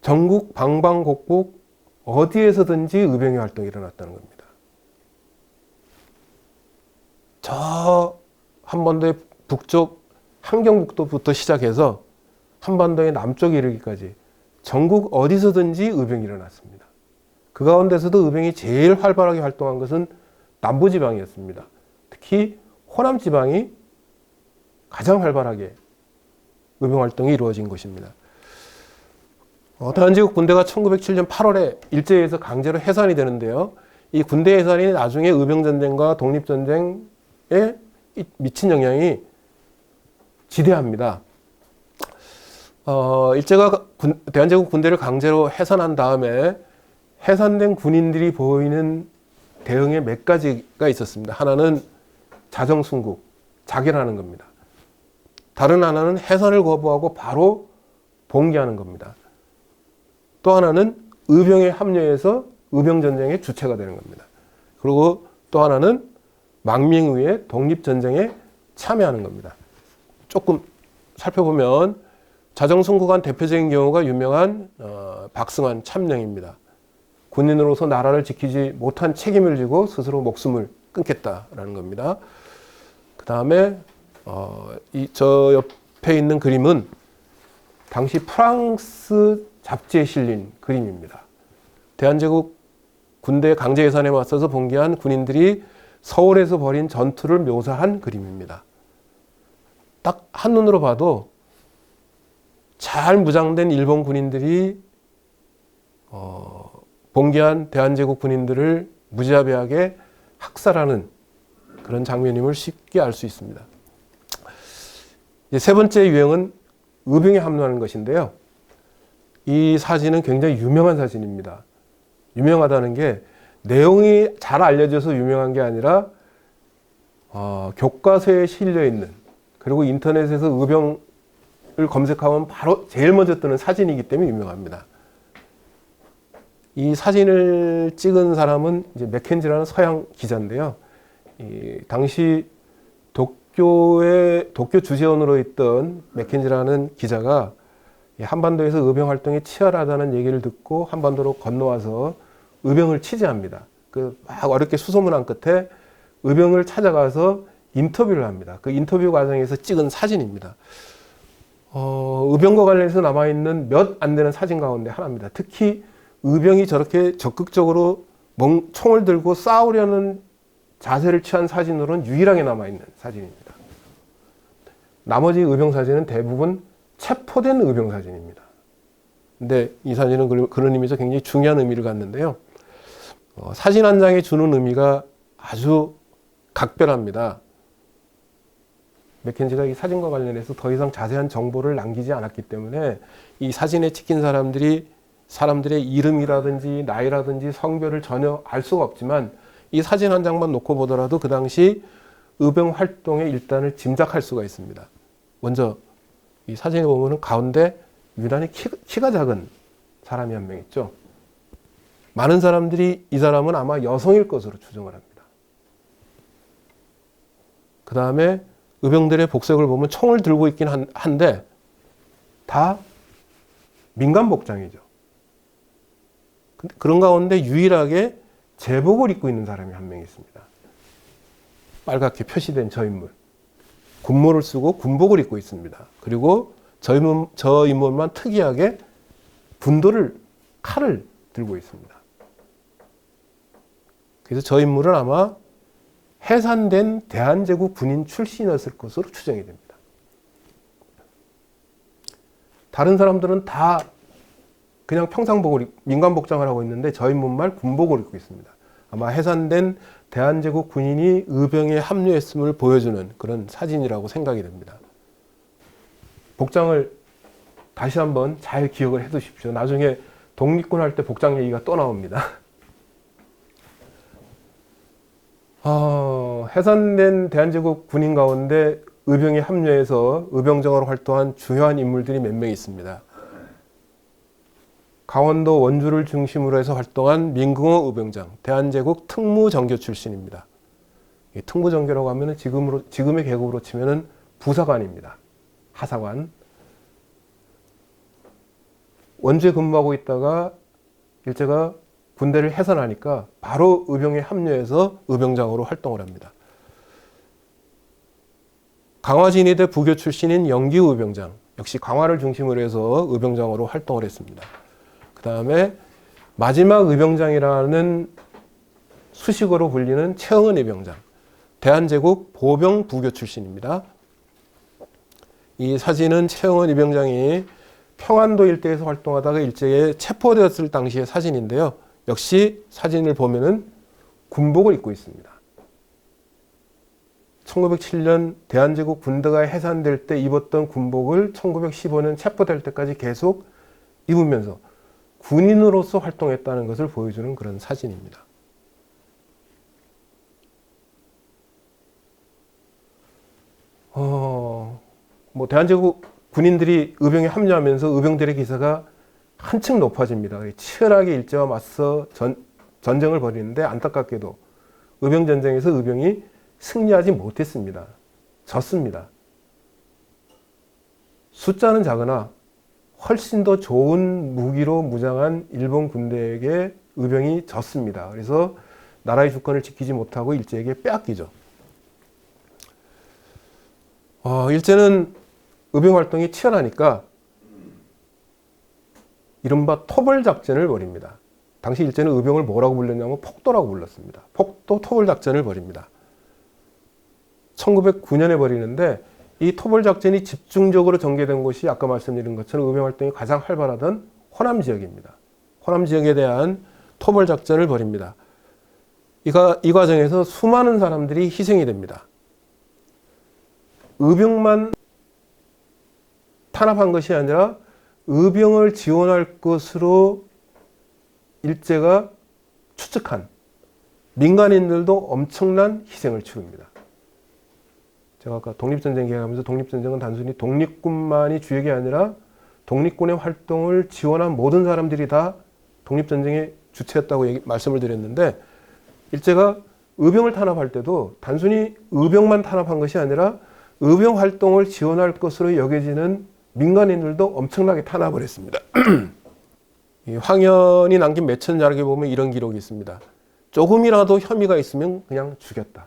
전국 방방곡곡 어디에서든지 의병의 활동이 일어났다는 겁니다. 저 한반도의 북쪽 함경북도부터 시작해서 한반도의 남쪽에 이르기까지 전국 어디서든지 의병이 일어났습니다. 그 가운데서도 의병이 제일 활발하게 활동한 것은 남부지방이었습니다. 특히 호남지방이 가장 활발하게 의병 활동이 이루어진 것입니다. 대한제국 군대가 1907년 8월에 일제에 의해서 강제로 해산이 되는데요. 이 군대 해산이 나중에 의병전쟁과 독립전쟁에 미친 영향이 지대합니다. 일제가 대한제국 군대를 강제로 해산한 다음에 해산된 군인들이 보이는 대응에 몇 가지가 있었습니다. 하나는 자정순국, 자결하는 겁니다. 다른 하나는 해산을 거부하고 바로 봉기하는 겁니다. 또 하나는 의병에 합류해서 의병전쟁의 주체가 되는 겁니다. 그리고 또 하나는 망명의회 독립전쟁에 참여하는 겁니다. 조금 살펴보면 자정순국한 대표적인 경우가 유명한 박승환 참령입니다. 군인으로서 나라를 지키지 못한 책임을 지고 스스로 목숨을 끊겠다라는 겁니다. 그 다음에 저 옆에 있는 그림은 당시 프랑스 잡지에 실린 그림입니다. 대한제국 군대 강제 해산에 맞서서 봉기한 군인들이 서울에서 벌인 전투를 묘사한 그림입니다. 딱 한눈으로 봐도 잘 무장된 일본 군인들이 봉기한 대한제국 군인들을 무자비하게 학살하는 그런 장면임을 쉽게 알 수 있습니다. 이제 세 번째 유형은 의병에 합류하는 것인데요. 이 사진은 굉장히 유명한 사진입니다. 유명하다는 게 내용이 잘 알려져서 유명한 게 아니라 교과서에 실려 있는, 그리고 인터넷에서 의병을 검색하면 바로 제일 먼저 뜨는 사진이기 때문에 유명합니다. 이 사진을 찍은 사람은 이제 맥켄지라는 서양 기자인데요. 당시 도쿄 주재원으로 있던 맥켄지라는 기자가 한반도에서 의병 활동이 치열하다는 얘기를 듣고 한반도로 건너와서 의병을 취재합니다. 막 어렵게 수소문한 끝에 의병을 찾아가서 인터뷰를 합니다. 그 인터뷰 과정에서 찍은 사진입니다. 의병과 관련해서 남아있는 몇 안 되는 사진 가운데 하나입니다. 특히 의병이 저렇게 적극적으로 총을 들고 싸우려는 자세를 취한 사진으로는 유일하게 남아있는 사진입니다. 나머지 의병 사진은 대부분 체포된 의병 사진입니다. 근데 이 사진은 그런 의미에서 굉장히 중요한 의미를 갖는데요. 사진 한 장에 주는 의미가 아주 각별합니다. 맥켄지가 이 사진과 관련해서 더 이상 자세한 정보를 남기지 않았기 때문에 이 사진에 찍힌 사람들의 이름이라든지 나이라든지 성별을 전혀 알 수가 없지만 이 사진 한 장만 놓고 보더라도 그 당시 의병 활동의 일단을 짐작할 수가 있습니다. 먼저 이 사진에 보면 가운데 유난히 키가 작은 사람이 한 명 있죠. 많은 사람들이 이 사람은 아마 여성일 것으로 추정을 합니다. 그 다음에 의병들의 복색을 보면 총을 들고 있긴 한데 다 민간 복장이죠. 그런 가운데 유일하게 제복을 입고 있는 사람이 한 명 있습니다. 빨갛게 표시된 저 인물. 군모를 쓰고 군복을 입고 있습니다. 그리고 저 인물만 특이하게 칼을 들고 있습니다. 그래서 저 인물은 아마 해산된 대한제국 군인 출신이었을 것으로 추정이 됩니다. 다른 사람들은 다 그냥 평상복을 민간 복장을 하고 있는데 저 인물만 군복을 입고 있습니다. 아마 해산된 대한제국 군인이 의병에 합류했음을 보여주는 그런 사진이라고 생각이 됩니다. 복장을 다시 한번 잘 기억을 해 두십시오. 나중에 독립군 할 때 복장 얘기가 또 나옵니다. 해산된 대한제국 군인 가운데 의병에 합류해서 의병정으로 활동한 중요한 인물들이 몇 명 있습니다. 강원도 원주를 중심으로 해서 활동한 민궁호 의병장, 대한제국 특무정교 출신입니다. 특무정교라고 하면 지금의 계급으로 치면 부사관입니다. 하사관. 원주에 근무하고 있다가 일제가 군대를 해산하니까 바로 의병에 합류해서 의병장으로 활동을 합니다. 강화진이대 부교 출신인 영기우 의병장, 역시 강화를 중심으로 해서 의병장으로 활동을 했습니다. 그 다음에 마지막 의병장이라는 수식어로 불리는 최응은 의병장, 대한제국 보병 부교 출신입니다. 이 사진은 최응은 의병장이 평안도 일대에서 활동하다가 일제에 체포되었을 당시의 사진인데요. 역시 사진을 보면은 군복을 입고 있습니다. 1907년 대한제국 군대가 해산될 때 입었던 군복을 1915년 체포될 때까지 계속 입으면서 군인으로서 활동했다는 것을 보여주는 그런 사진입니다. 대한제국 군인들이 의병에 합류하면서 의병들의 기세가 한층 높아집니다. 치열하게 일제와 맞서 전쟁을 벌이는데 안타깝게도 의병전쟁에서 의병이 승리하지 못했습니다. 졌습니다. 숫자는 작으나 훨씬 더 좋은 무기로 무장한 일본 군대에게 의병이 졌습니다. 그래서 나라의 주권을 지키지 못하고 일제에게 빼앗기죠. 일제는 의병 활동이 치열하니까 이른바 토벌작전을 벌입니다. 당시 일제는 의병을 뭐라고 불렀냐면 폭도라고 불렀습니다. 폭도 토벌작전을 벌입니다. 1909년에 벌이는데 이 토벌작전이 집중적으로 전개된 곳이 아까 말씀드린 것처럼 의병 활동이 가장 활발하던 호남 지역입니다. 호남 지역에 대한 토벌작전을 벌입니다. 이 과정에서 수많은 사람들이 희생이 됩니다. 의병만 탄압한 것이 아니라 의병을 지원할 것으로 일제가 추측한 민간인들도 엄청난 희생을 치릅니다. 제가 아까 독립전쟁 얘기하면서 독립전쟁은 단순히 독립군만이 주역이 아니라 독립군의 활동을 지원한 모든 사람들이 다 독립전쟁의 주체였다고 말씀을 드렸는데 일제가 의병을 탄압할 때도 단순히 의병만 탄압한 것이 아니라 의병 활동을 지원할 것으로 여겨지는 민간인들도 엄청나게 탄압을 했습니다. 이 황현이 남긴 매천 자락에 보면 이런 기록이 있습니다. 조금이라도 혐의가 있으면 그냥 죽였다.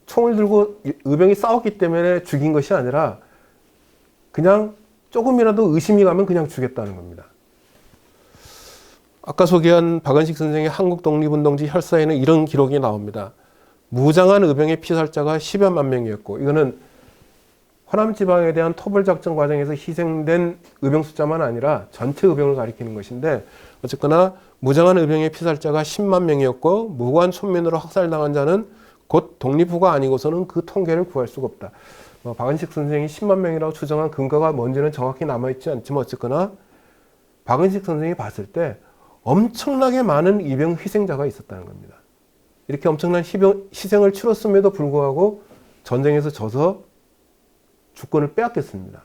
총을 들고 의병이 싸웠기 때문에 죽인 것이 아니라 그냥 조금이라도 의심이 가면 그냥 죽였다는 겁니다. 아까 소개한 박은식 선생의 한국 독립운동지 혈사에는 이런 기록이 나옵니다. 무장한 의병의 피살자가 10여만 명이었고, 이거는 호남 지방에 대한 토벌작전 과정에서 희생된 의병 숫자만 아니라 전체 의병을 가리키는 것인데, 어쨌거나 무장한 의병의 피살자가 10만 명이었고 무고한村민으로 학살당한 자는 곧 독립후가 아니고서는 그 통계를 구할 수가 없다. 박은식 선생이 10만 명이라고 추정한 근거가 뭔지는 정확히 남아있지 않지만 어쨌거나 박은식 선생이 봤을 때 엄청나게 많은 이병 희생자가 있었다는 겁니다. 이렇게 엄청난 희생을 치렀음에도 불구하고 전쟁에서 져서 주권을 빼앗겼습니다.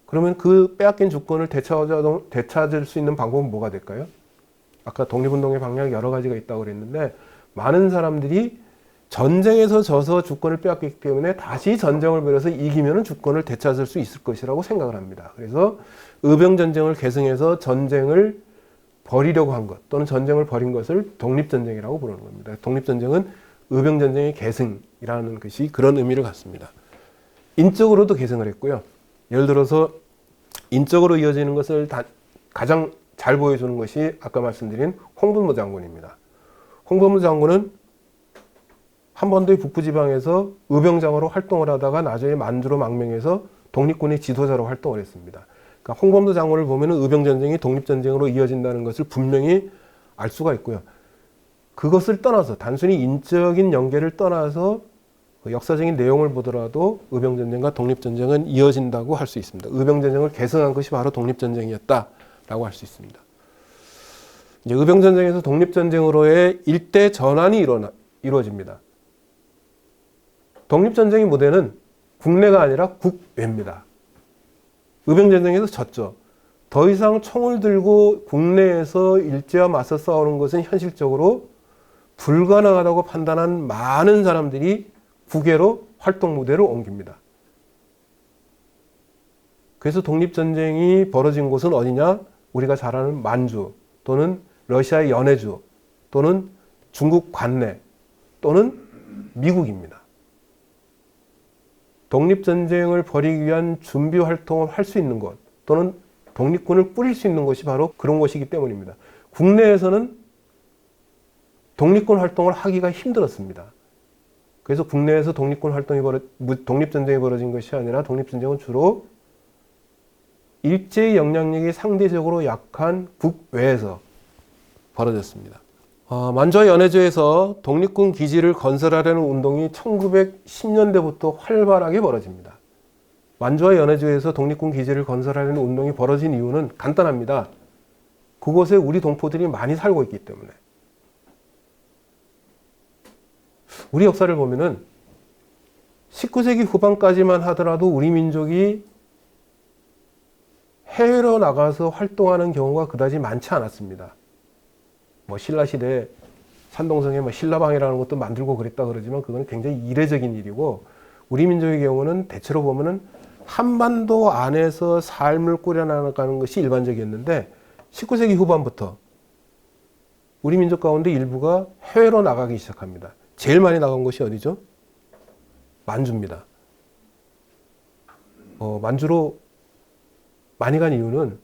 그러면 그 빼앗긴 주권을 되찾을 수 있는 방법은 뭐가 될까요? 아까 독립운동의 방향이 여러 가지가 있다고 그랬는데, 많은 사람들이 전쟁에서 져서 주권을 빼앗겼기 때문에 다시 전쟁을 벌여서 이기면 주권을 되찾을 수 있을 것이라고 생각을 합니다. 그래서 의병전쟁을 계승해서 전쟁을 벌이려고 한 것, 또는 전쟁을 벌인 것을 독립전쟁이라고 부르는 겁니다. 독립전쟁은 의병전쟁의 계승이라는 것이 그런 의미를 갖습니다. 인적으로도 계승을 했고요. 예를 들어서 인적으로 이어지는 것을 가장 잘 보여주는 것이 아까 말씀드린 홍범도 장군입니다. 홍범도 장군은 한반도의 북부지방에서 의병장으로 활동을 하다가 나중에 만주로 망명해서 독립군의 지도자로 활동을 했습니다. 그러니까 홍범도 장군을 보면 의병전쟁이 독립전쟁으로 이어진다는 것을 분명히 알 수가 있고요. 그것을 떠나서 단순히 인적인 연계를 떠나서 역사적인 내용을 보더라도 의병전쟁과 독립전쟁은 이어진다고 할 수 있습니다. 의병전쟁을 계승한 것이 바로 독립전쟁이었다라고 할 수 있습니다. 이제 의병전쟁에서 독립전쟁으로의 일대 전환이 이루어집니다. 독립전쟁의 무대는 국내가 아니라 국외입니다. 의병전쟁에서 졌죠. 더 이상 총을 들고 국내에서 일제와 맞서 싸우는 것은 현실적으로 불가능하다고 판단한 많은 사람들이 국외로 활동 무대를 옮깁니다. 그래서 독립전쟁이 벌어진 곳은 어디냐? 우리가 잘 아는 만주, 또는 러시아의 연해주, 또는 중국 관내, 또는 미국입니다. 독립전쟁을 벌이기 위한 준비 활동을 할 수 있는 곳, 또는 독립군을 꾸릴 수 있는 것이 바로 그런 곳이기 때문입니다. 국내에서는 독립군 활동을 하기가 힘들었습니다. 그래서 국내에서 독립전쟁이 벌어진 것이 아니라 독립전쟁은 주로 일제의 영향력이 상대적으로 약한 국외에서 벌어졌습니다. 만주와 연해주에서 독립군 기지를 건설하려는 운동이 1910년대부터 활발하게 벌어집니다. 만주와 연해주에서 독립군 기지를 건설하려는 운동이 벌어진 이유는 간단합니다. 그곳에 우리 동포들이 많이 살고 있기 때문에. 우리 역사를 보면은 19세기 후반까지만 하더라도 우리 민족이 해외로 나가서 활동하는 경우가 그다지 많지 않았습니다. 신라시대에 산동성에 신라방이라는 것도 만들고 그랬다 그러지만 그건 굉장히 이례적인 일이고, 우리 민족의 경우는 대체로 보면은 한반도 안에서 삶을 꾸려나가는 것이 일반적이었는데 19세기 후반부터 우리 민족 가운데 일부가 해외로 나가기 시작합니다. 제일 많이 나간 곳이 어디죠? 만주입니다. 만주로 많이 간 이유는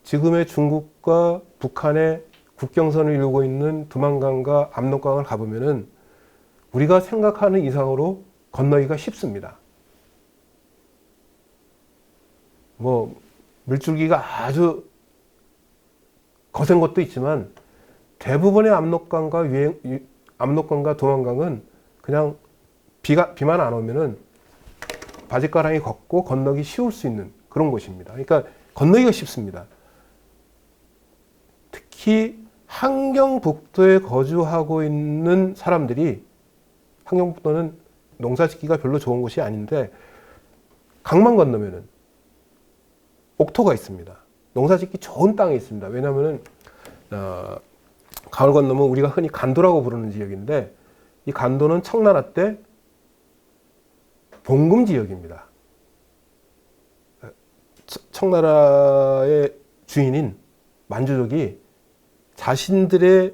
지금의 중국과 북한의 국경선을 이루고 있는 두만강과 압록강을 가보면은 우리가 생각하는 이상으로 건너기가 쉽습니다. 물줄기가 아주 거센 것도 있지만 대부분의 압록강과 두만강은 그냥 비만 안 오면은 바짓가랑이 걷고 건너기 쉬울 수 있는 그런 곳입니다. 그러니까 건너기가 쉽습니다. 특히 함경북도에 거주하고 있는 사람들이, 함경북도는 농사짓기가 별로 좋은 곳이 아닌데 강만 건너면은 옥토가 있습니다. 농사짓기 좋은 땅이 있습니다. 왜냐하면은 강을 건너면 우리가 흔히 간도라고 부르는 지역인데 이 간도는 청나라 때 봉금 지역입니다. 청나라의 주인인 만주족이 자신들의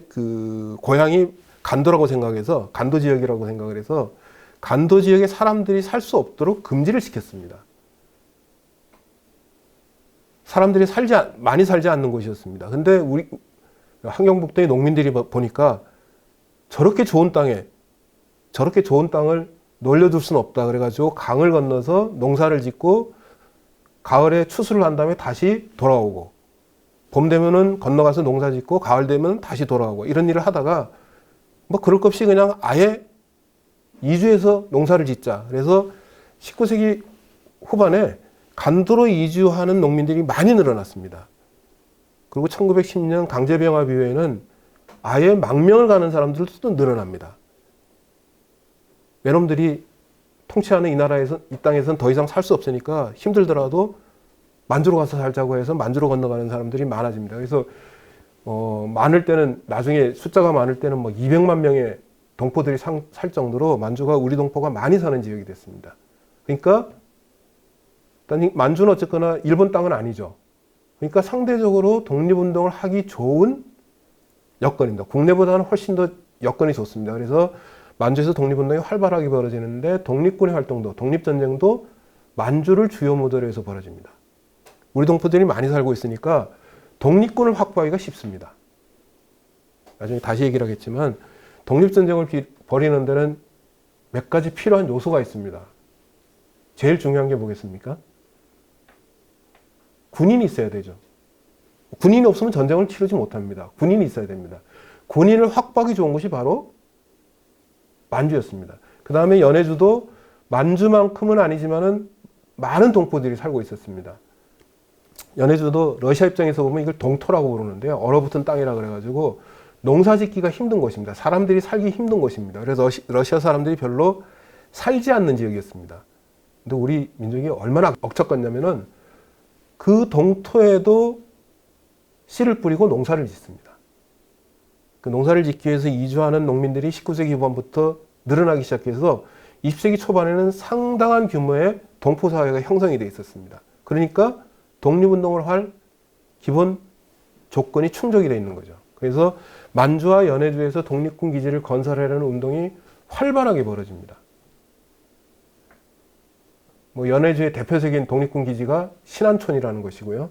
그 고향이 간도라고 생각해서 간도 지역이라고 생각을 해서 간도 지역에 사람들이 살 수 없도록 금지를 시켰습니다. 사람들이 많이 살지 않는 곳이었습니다. 근데 우리 함경북도의 농민들이 보니까 저렇게 좋은 땅을 놀려둘 수는 없다. 그래가지고 강을 건너서 농사를 짓고 가을에 추수를 한 다음에 다시 돌아오고 봄 되면은 건너가서 농사 짓고 가을 되면 다시 돌아오고 이런 일을 하다가 뭐 그럴 것 없이 그냥 아예 이주해서 농사를 짓자. 그래서 19세기 후반에 간도로 이주하는 농민들이 많이 늘어났습니다. 그리고 1910년 강제병합 이후에는 아예 망명을 가는 사람들도 늘어납니다. 외놈들이 통치하는 이 나라에서, 이 땅에서는 더 이상 살 수 없으니까 힘들더라도 만주로 가서 살자고 해서 만주로 건너가는 사람들이 많아집니다. 그래서 많을 때는 나중에 숫자가 많을 때는 뭐 200만 명의 동포들이 살 정도로 만주가 우리 동포가 많이 사는 지역이 됐습니다. 그러니까 만주는 어쨌거나 일본 땅은 아니죠. 그러니까 상대적으로 독립운동을 하기 좋은 여건입니다. 국내보다는 훨씬 더 여건이 좋습니다. 그래서 만주에서 독립운동이 활발하게 벌어지는데 독립군의 활동도, 독립전쟁도 만주를 주요 모델로 해서 벌어집니다. 우리 동포들이 많이 살고 있으니까 독립군을 확보하기가 쉽습니다. 나중에 다시 얘기를 하겠지만 독립전쟁을 벌이는 데는 몇 가지 필요한 요소가 있습니다. 제일 중요한 게 뭐겠습니까? 군인이 있어야 되죠. 군인이 없으면 전쟁을 치르지 못합니다. 군인이 있어야 됩니다. 군인을 확보하기 좋은 곳이 바로 만주였습니다. 그 다음에 연해주도 만주만큼은 아니지만은 많은 동포들이 살고 있었습니다. 연해주도 러시아 입장에서 보면 이걸 동토라고 부르는데요. 얼어붙은 땅이라 그래가지고 농사 짓기가 힘든 곳입니다. 사람들이 살기 힘든 곳입니다. 그래서 러시아 사람들이 별로 살지 않는 지역이었습니다. 근데 우리 민족이 얼마나 억척같냐면은 그 동토에도 씨를 뿌리고 농사를 짓습니다. 그 농사를 짓기 위해서 이주하는 농민들이 19세기 후반부터 늘어나기 시작해서 20세기 초반에는 상당한 규모의 동포사회가 형성이 되어 있었습니다. 그러니까 독립운동을 할 기본 조건이 충족이 되어 있는 거죠. 그래서 만주와 연해주에서 독립군 기지를 건설하려는 운동이 활발하게 벌어집니다. 뭐 연해주의 대표적인 독립군 기지가 신안촌이라는 것이고요.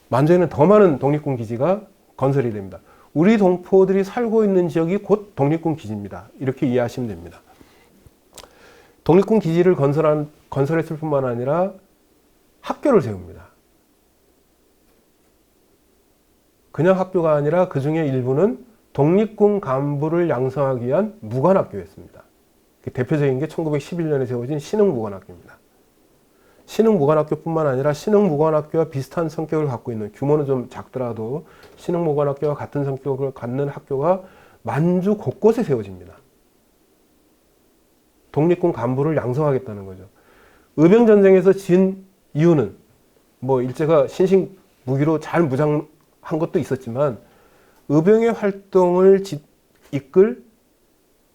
만주에는 더 많은 독립군 기지가 건설이 됩니다. 우리 동포들이 살고 있는 지역이 곧 독립군 기지입니다. 이렇게 이해하시면 됩니다. 독립군 기지를 건설했을 뿐만 아니라 학교를 세웁니다. 그냥 학교가 아니라 그 중에 일부는 독립군 간부를 양성하기 위한 무관학교였습니다. 대표적인 게 1911년에 세워진 신흥무관학교입니다. 신흥무관학교뿐만 아니라 신흥무관학교와 비슷한 성격을 갖고 있는, 규모는 좀 작더라도 신흥무관학교와 같은 성격을 갖는 학교가 만주 곳곳에 세워집니다. 독립군 간부를 양성하겠다는 거죠. 의병전쟁에서 진 이유는 뭐 일제가 신식 무기로 잘 무장한 것도 있었지만 의병의 활동을 이끌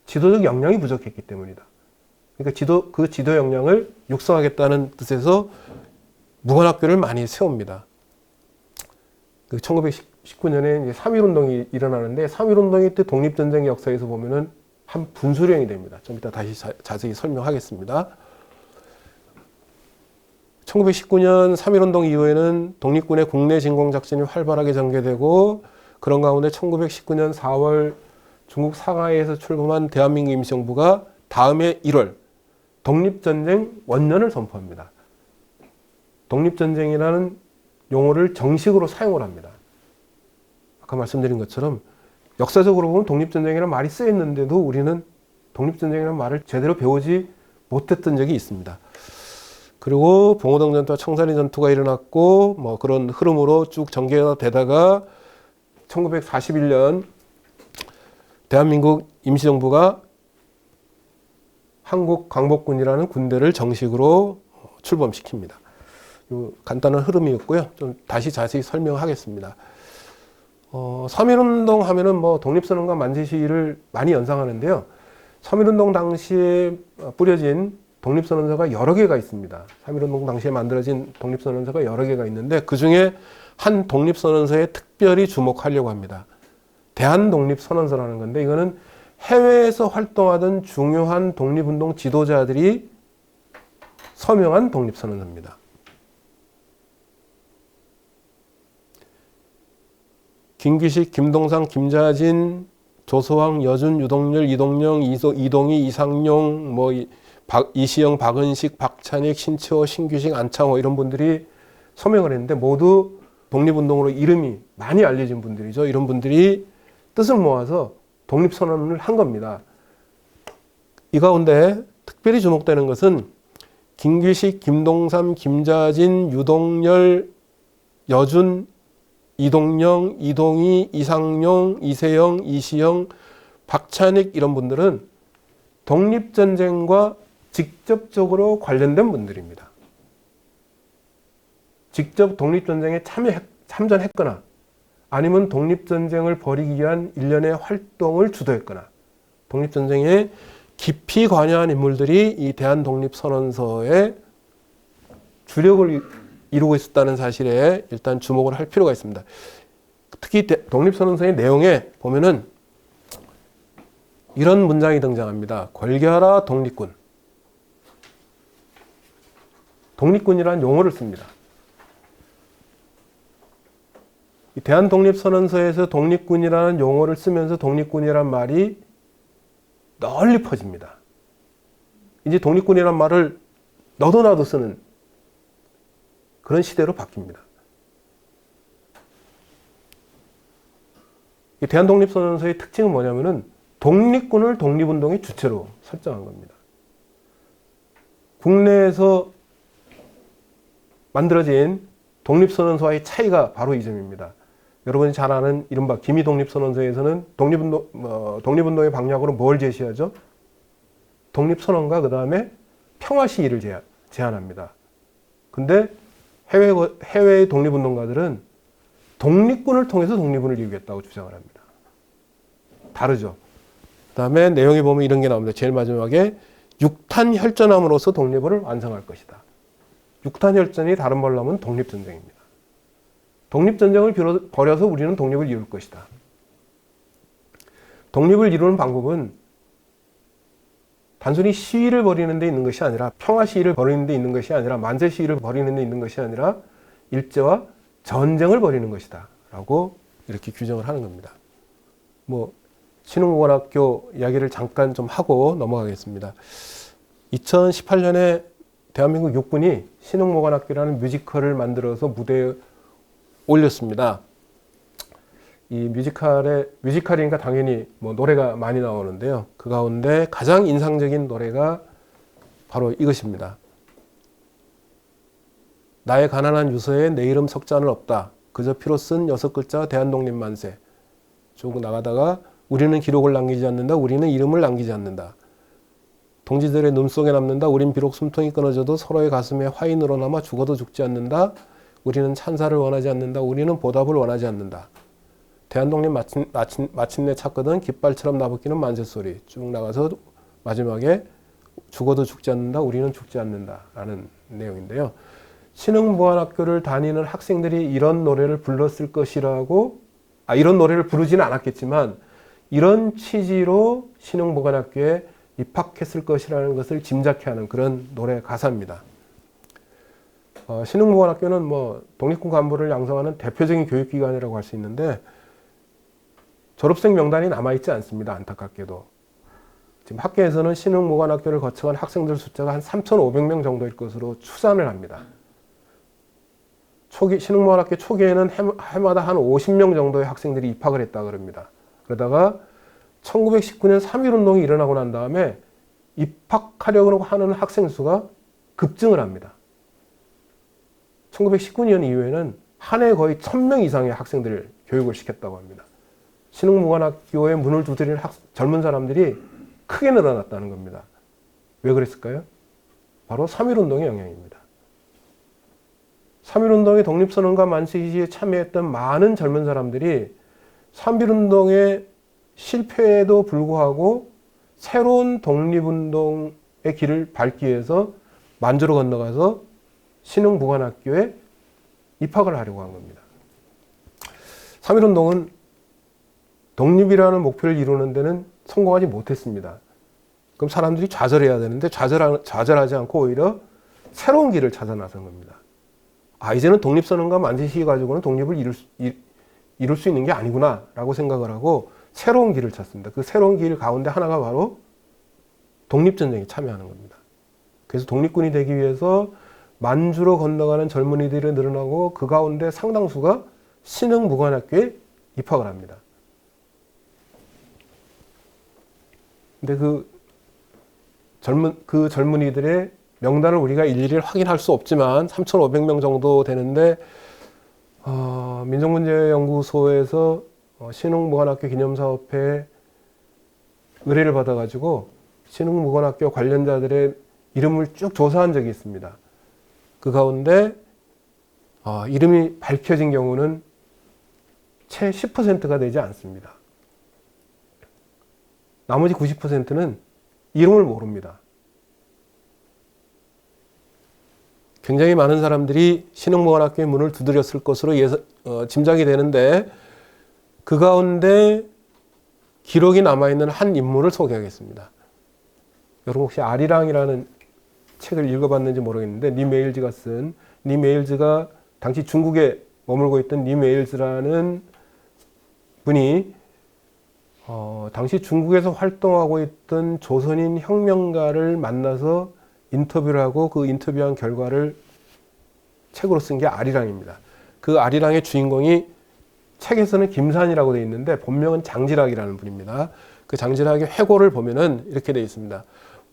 지도적 역량이 부족했기 때문이다. 그러니까 그 지도 역량을 육성하겠다는 뜻에서 무관학교를 많이 세웁니다. 1919년에 3.1운동이 일어나는데 3.1운동이 때 독립전쟁 역사에서 보면은 한 분수령이 됩니다. 좀 이따 다시 자세히 설명하겠습니다. 1919년 3.1운동 이후에는 독립군의 국내 진공작전이 활발하게 전개되고 그런 가운데 1919년 4월 중국 상하이에서 출범한 대한민국 임시정부가 다음해 1월 독립전쟁 원년을 선포합니다. 독립전쟁이라는 용어를 정식으로 사용을 합니다. 아까 말씀드린 것처럼 역사적으로 보면 독립전쟁이라는 말이 쓰였는데도 우리는 독립전쟁이라는 말을 제대로 배우지 못했던 적이 있습니다. 그리고 봉오동 전투와 청산리 전투가 일어났고 뭐 그런 흐름으로 쭉 전개가 되다가 1941년 대한민국 임시정부가 한국광복군이라는 군대를 정식으로 출범시킵니다. 이 간단한 흐름이었고요. 좀 다시 자세히 설명하겠습니다. 3.1운동 하면은 뭐 독립선언과 만세시위를 많이 연상하는데요. 3.1운동 당시에 뿌려진 독립선언서가 여러 개가 있습니다. 3.1운동 당시에 만들어진 독립선언서가 여러 개가 있는데 그 중에 한 독립선언서에 특별히 주목하려고 합니다. 대한독립선언서라는 건데 이거는 해외에서 활동하던 중요한 독립운동 지도자들이 서명한 독립선언서입니다. 김규식, 김동상, 김자진, 조소왕, 여준, 유동열, 이동영, 이동희, 이상용, 이시영, 박은식, 박찬익, 신채호, 신규식, 안창호 이런 분들이 서명을 했는데 모두 독립운동으로 이름이 많이 알려진 분들이죠. 이런 분들이 뜻을 모아서 독립선언을 한 겁니다. 이 가운데 특별히 주목되는 것은 김규식, 김동삼, 김자진, 유동열, 여준, 이동영, 이동희, 이상용, 이세영, 이시영, 박찬익 이런 분들은 독립전쟁과 직접적으로 관련된 분들입니다. 직접 독립전쟁에 참전했거나 아니면 독립전쟁을 벌이기 위한 일련의 활동을 주도했거나 독립전쟁에 깊이 관여한 인물들이 이 대한독립선언서에 주력을 이루고 있었다는 사실에 일단 주목을 할 필요가 있습니다. 특히 독립선언서의 내용에 보면은 이런 문장이 등장합니다. 걸개하라 독립군. 독립군이라는 용어를 씁니다. 이 대한독립선언서에서 독립군이라는 용어를 쓰면서 독립군이라는 말이 널리 퍼집니다. 이제 독립군이라는 말을 너도 나도 쓰는 그런 시대로 바뀝니다. 이 대한독립선언서의 특징은 뭐냐면은 독립군을 독립운동의 주체로 설정한 겁니다. 국내에서 만들어진 독립선언서와의 차이가 바로 이 점입니다. 여러분이 잘 아는 이른바 기미독립선언서에서는 독립운동의 방향으로 뭘 제시하죠? 독립선언과 그 다음에 평화시위를 제안합니다. 근데 해외의 독립운동가들은 독립군을 통해서 독립을 이루겠다고 주장을 합니다. 다르죠. 그 다음에 내용에 보면 이런 게 나옵니다. 제일 마지막에 육탄혈전함으로써 독립을 완성할 것이다. 육탄혈전이 다른 말로 하면 독립전쟁입니다. 독립전쟁을 벌여서 우리는 독립을 이룰 것이다. 독립을 이루는 방법은 단순히 시위를 벌이는 데 있는 것이 아니라 평화 시위를 벌이는 데 있는 것이 아니라 만세 시위를 벌이는 데 있는 것이 아니라 일제와 전쟁을 벌이는 것이다 라고 이렇게 규정을 하는 겁니다. 신흥무관학교 이야기를 잠깐 좀 하고 넘어가겠습니다. 2018년에 대한민국 육군이 신흥무관학교라는 뮤지컬을 만들어서 무대에 올렸습니다. 이 뮤지컬이니까 당연히 노래가 많이 나오는데요. 그 가운데 가장 인상적인 노래가 바로 이것입니다. 나의 가난한 유서에 내 이름 석자는 없다. 그저 피로 쓴 6글자 대한독립만세. 쭉 나가다가 우리는 기록을 남기지 않는다. 우리는 이름을 남기지 않는다. 동지들의 눈 속에 남는다. 우린 비록 숨통이 끊어져도 서로의 가슴에 화인으로 남아 죽어도 죽지 않는다. 우리는 찬사를 원하지 않는다. 우리는 보답을 원하지 않는다. 대한독립 마침내 찾거든 깃발처럼 나부끼는 만세소리. 쭉 나가서 마지막에 죽어도 죽지 않는다. 우리는 죽지 않는다. 라는 내용인데요. 신흥무관학교를 다니는 학생들이 이런 노래를 불렀을 것이라고 이런 노래를 부르지는 않았겠지만 이런 취지로 신흥무관학교에 입학했을 것이라는 것을 짐작케 하는 그런 노래 가사입니다. 신흥무관학교는 독립군 간부를 양성하는 대표적인 교육기관이라고 할 수 있는데 졸업생 명단이 남아있지 않습니다. 안타깝게도. 지금 학계에서는 신흥무관학교를 거쳐간 학생들 숫자가 한 3,500명 정도일 것으로 추산을 합니다. 신흥무관학교 초기에는 해마다 한 50명 정도의 학생들이 입학을 했다 그럽니다. 그러다가 1919년 3.1운동이 일어나고 난 다음에 입학하려고 하는 학생 수가 급증을 합니다. 1919년 이후에는 한 해 거의 1,000명 이상의 학생들을 교육을 시켰다고 합니다. 신흥무관학교에 문을 두드리는 젊은 사람들이 크게 늘어났다는 겁니다. 왜 그랬을까요? 바로 3.1운동의 영향입니다. 3.1운동의 독립선언과 만세시위에 참여했던 많은 젊은 사람들이 3.1운동의 실패에도 불구하고 새로운 독립운동의 길을 밟기 위해서 만주로 건너가서 신흥무관학교에 입학을 하려고 한 겁니다. 3.1운동은 독립이라는 목표를 이루는 데는 성공하지 못했습니다. 그럼 사람들이 좌절해야 되는데 좌절하지 않고 오히려 새로운 길을 찾아 나선 겁니다. 이제는 독립선언과 만세시기 가지고는 독립을 이룰 수 있는 게 아니구나 라고 생각을 하고 새로운 길을 찾습니다. 그 새로운 길 가운데 하나가 바로 독립전쟁에 참여하는 겁니다. 그래서 독립군이 되기 위해서 만주로 건너가는 젊은이들이 늘어나고 그 가운데 상당수가 신흥무관학교에 입학을 합니다. 근데 그 젊은이들의 명단을 우리가 일일이 확인할 수 없지만 3,500명 정도 되는데 민족문제연구소에서 신흥무관학교 기념사업회에 의뢰를 받아가지고 신흥무관학교 관련자들의 이름을 쭉 조사한 적이 있습니다. 그 가운데 이름이 밝혀진 경우는 채 10%가 되지 않습니다. 나머지 90%는 이름을 모릅니다. 굉장히 많은 사람들이 신흥무관학교의 문을 두드렸을 것으로 짐작이 되는데 그 가운데 기록이 남아있는 한 인물을 소개하겠습니다. 여러분 혹시 아리랑이라는 책을 읽어봤는지 모르겠는데 니 메일즈가 당시 중국에 머물고 있던 니 메일즈라는 분이 당시 중국에서 활동하고 있던 조선인 혁명가를 만나서 인터뷰를 하고 그 인터뷰한 결과를 책으로 쓴 게 아리랑입니다. 그 아리랑의 주인공이 책에서는 김산이라고 되어 있는데 본명은 장지락이라는 분입니다. 그 장지락의 회고를 보면은 이렇게 되어 있습니다.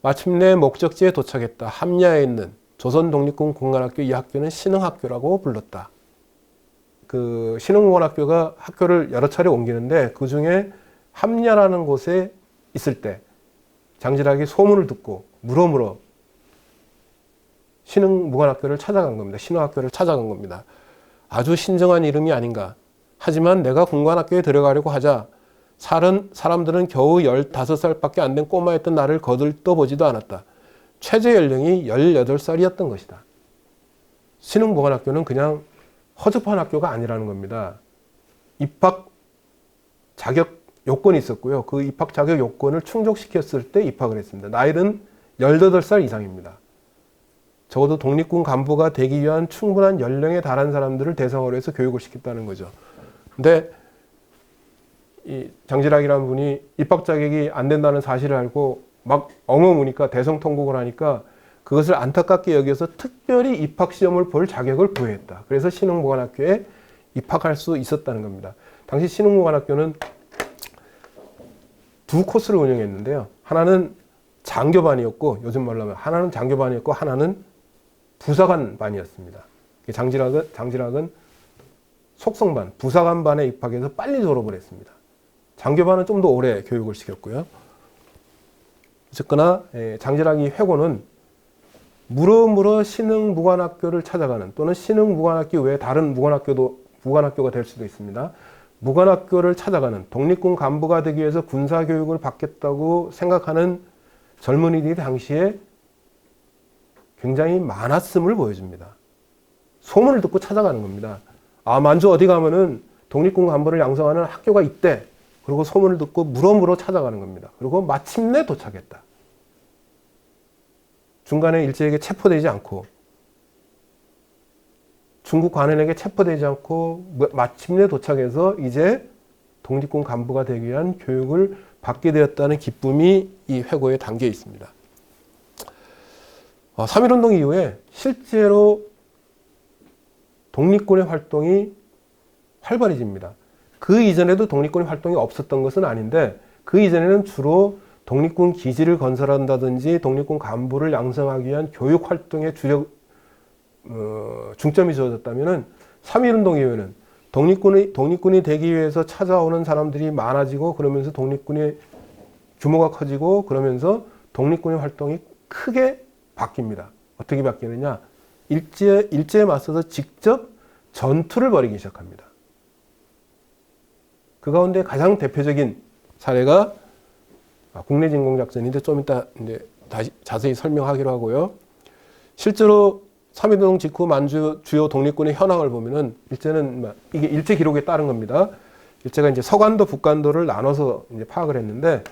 마침내 목적지에 도착했다. 함야에 있는 조선독립군 공관학교 이 학교는 신흥학교라고 불렀다. 그 신흥무관학교가 학교를 여러 차례 옮기는데 그 중에 함야라는 곳에 있을 때 장지락이 소문을 듣고 물어 신흥무관학교를 찾아간 겁니다. 신흥학교를 찾아간 겁니다. 아주 신정한 이름이 아닌가. 하지만 내가 공관학교에 들어가려고 하자 사람들은 겨우 15살밖에 안 된 꼬마였던 나를 거들떠보지도 않았다. 최저 연령이 18살이었던 것이다. 신흥무관학교는 그냥 허접한 학교가 아니라는 겁니다. 입학 자격 요건이 있었고요. 그 입학 자격 요건을 충족시켰을 때 입학을 했습니다. 나이는 18살 이상입니다. 적어도 독립군 간부가 되기 위한 충분한 연령에 달한 사람들을 대상으로 해서 교육을 시켰다는 거죠. 근데 이 장지락이라는 분이 입학 자격이 안 된다는 사실을 알고 막 엉엉 우니까 대성통곡을 하니까 그것을 안타깝게 여겨서 특별히 입학 시험을 볼 자격을 부여했다. 그래서 신흥무관학교에 입학할 수 있었다는 겁니다. 당시 신흥무관학교는 두 코스를 운영했는데요. 하나는 장교반이었고 요즘 말로 하면 하나는 장교반이었고 하나는 부사관반이었습니다. 장지락은 속성반, 부사관반에 입학해서 빨리 졸업을 했습니다. 장교반은 좀 더 오래 교육을 시켰고요. 어쨌거나 장지락이 회고는 물어 신흥무관학교를 찾아가는 또는 신흥무관학교 외에 다른 무관학교가 될 수도 있습니다. 무관학교를 찾아가는 독립군 간부가 되기 위해서 군사교육을 받겠다고 생각하는 젊은이들이 당시에 굉장히 많았음을 보여줍니다. 소문을 듣고 찾아가는 겁니다. 만주 어디 가면은 독립군 간부를 양성하는 학교가 있대. 그리고 소문을 듣고 물어 찾아가는 겁니다. 그리고 마침내 도착했다. 중간에 일제에게 체포되지 않고 중국 관원에게 체포되지 않고 마침내 도착해서 이제 독립군 간부가 되기 위한 교육을 받게 되었다는 기쁨이 이 회고에 담겨 있습니다. 3.1운동 이후에 실제로 독립군의 활동이 활발해집니다. 그 이전에도 독립군의 활동이 없었던 것은 아닌데 그 이전에는 주로 독립군 기지를 건설한다든지 독립군 간부를 양성하기 위한 교육 활동에 중점이 주어졌다면 3.1운동 이후에는 독립군이 되기 위해서 찾아오는 사람들이 많아지고 그러면서 독립군의 규모가 커지고 그러면서 독립군의 활동이 크게 바뀝니다. 어떻게 바뀌느냐? 일제에 맞서서 직접 전투를 벌이기 시작합니다. 그 가운데 가장 대표적인 사례가 국내 진공작전인데 좀 이따 이제 다시 자세히 설명하기로 하고요. 실제로 3.1운동 직후 만주 주요 독립군의 현황을 보면은 일제는 이게 일제 기록에 따른 겁니다. 일제가 이제 서간도, 북간도를 나눠서 이제 파악을 했는데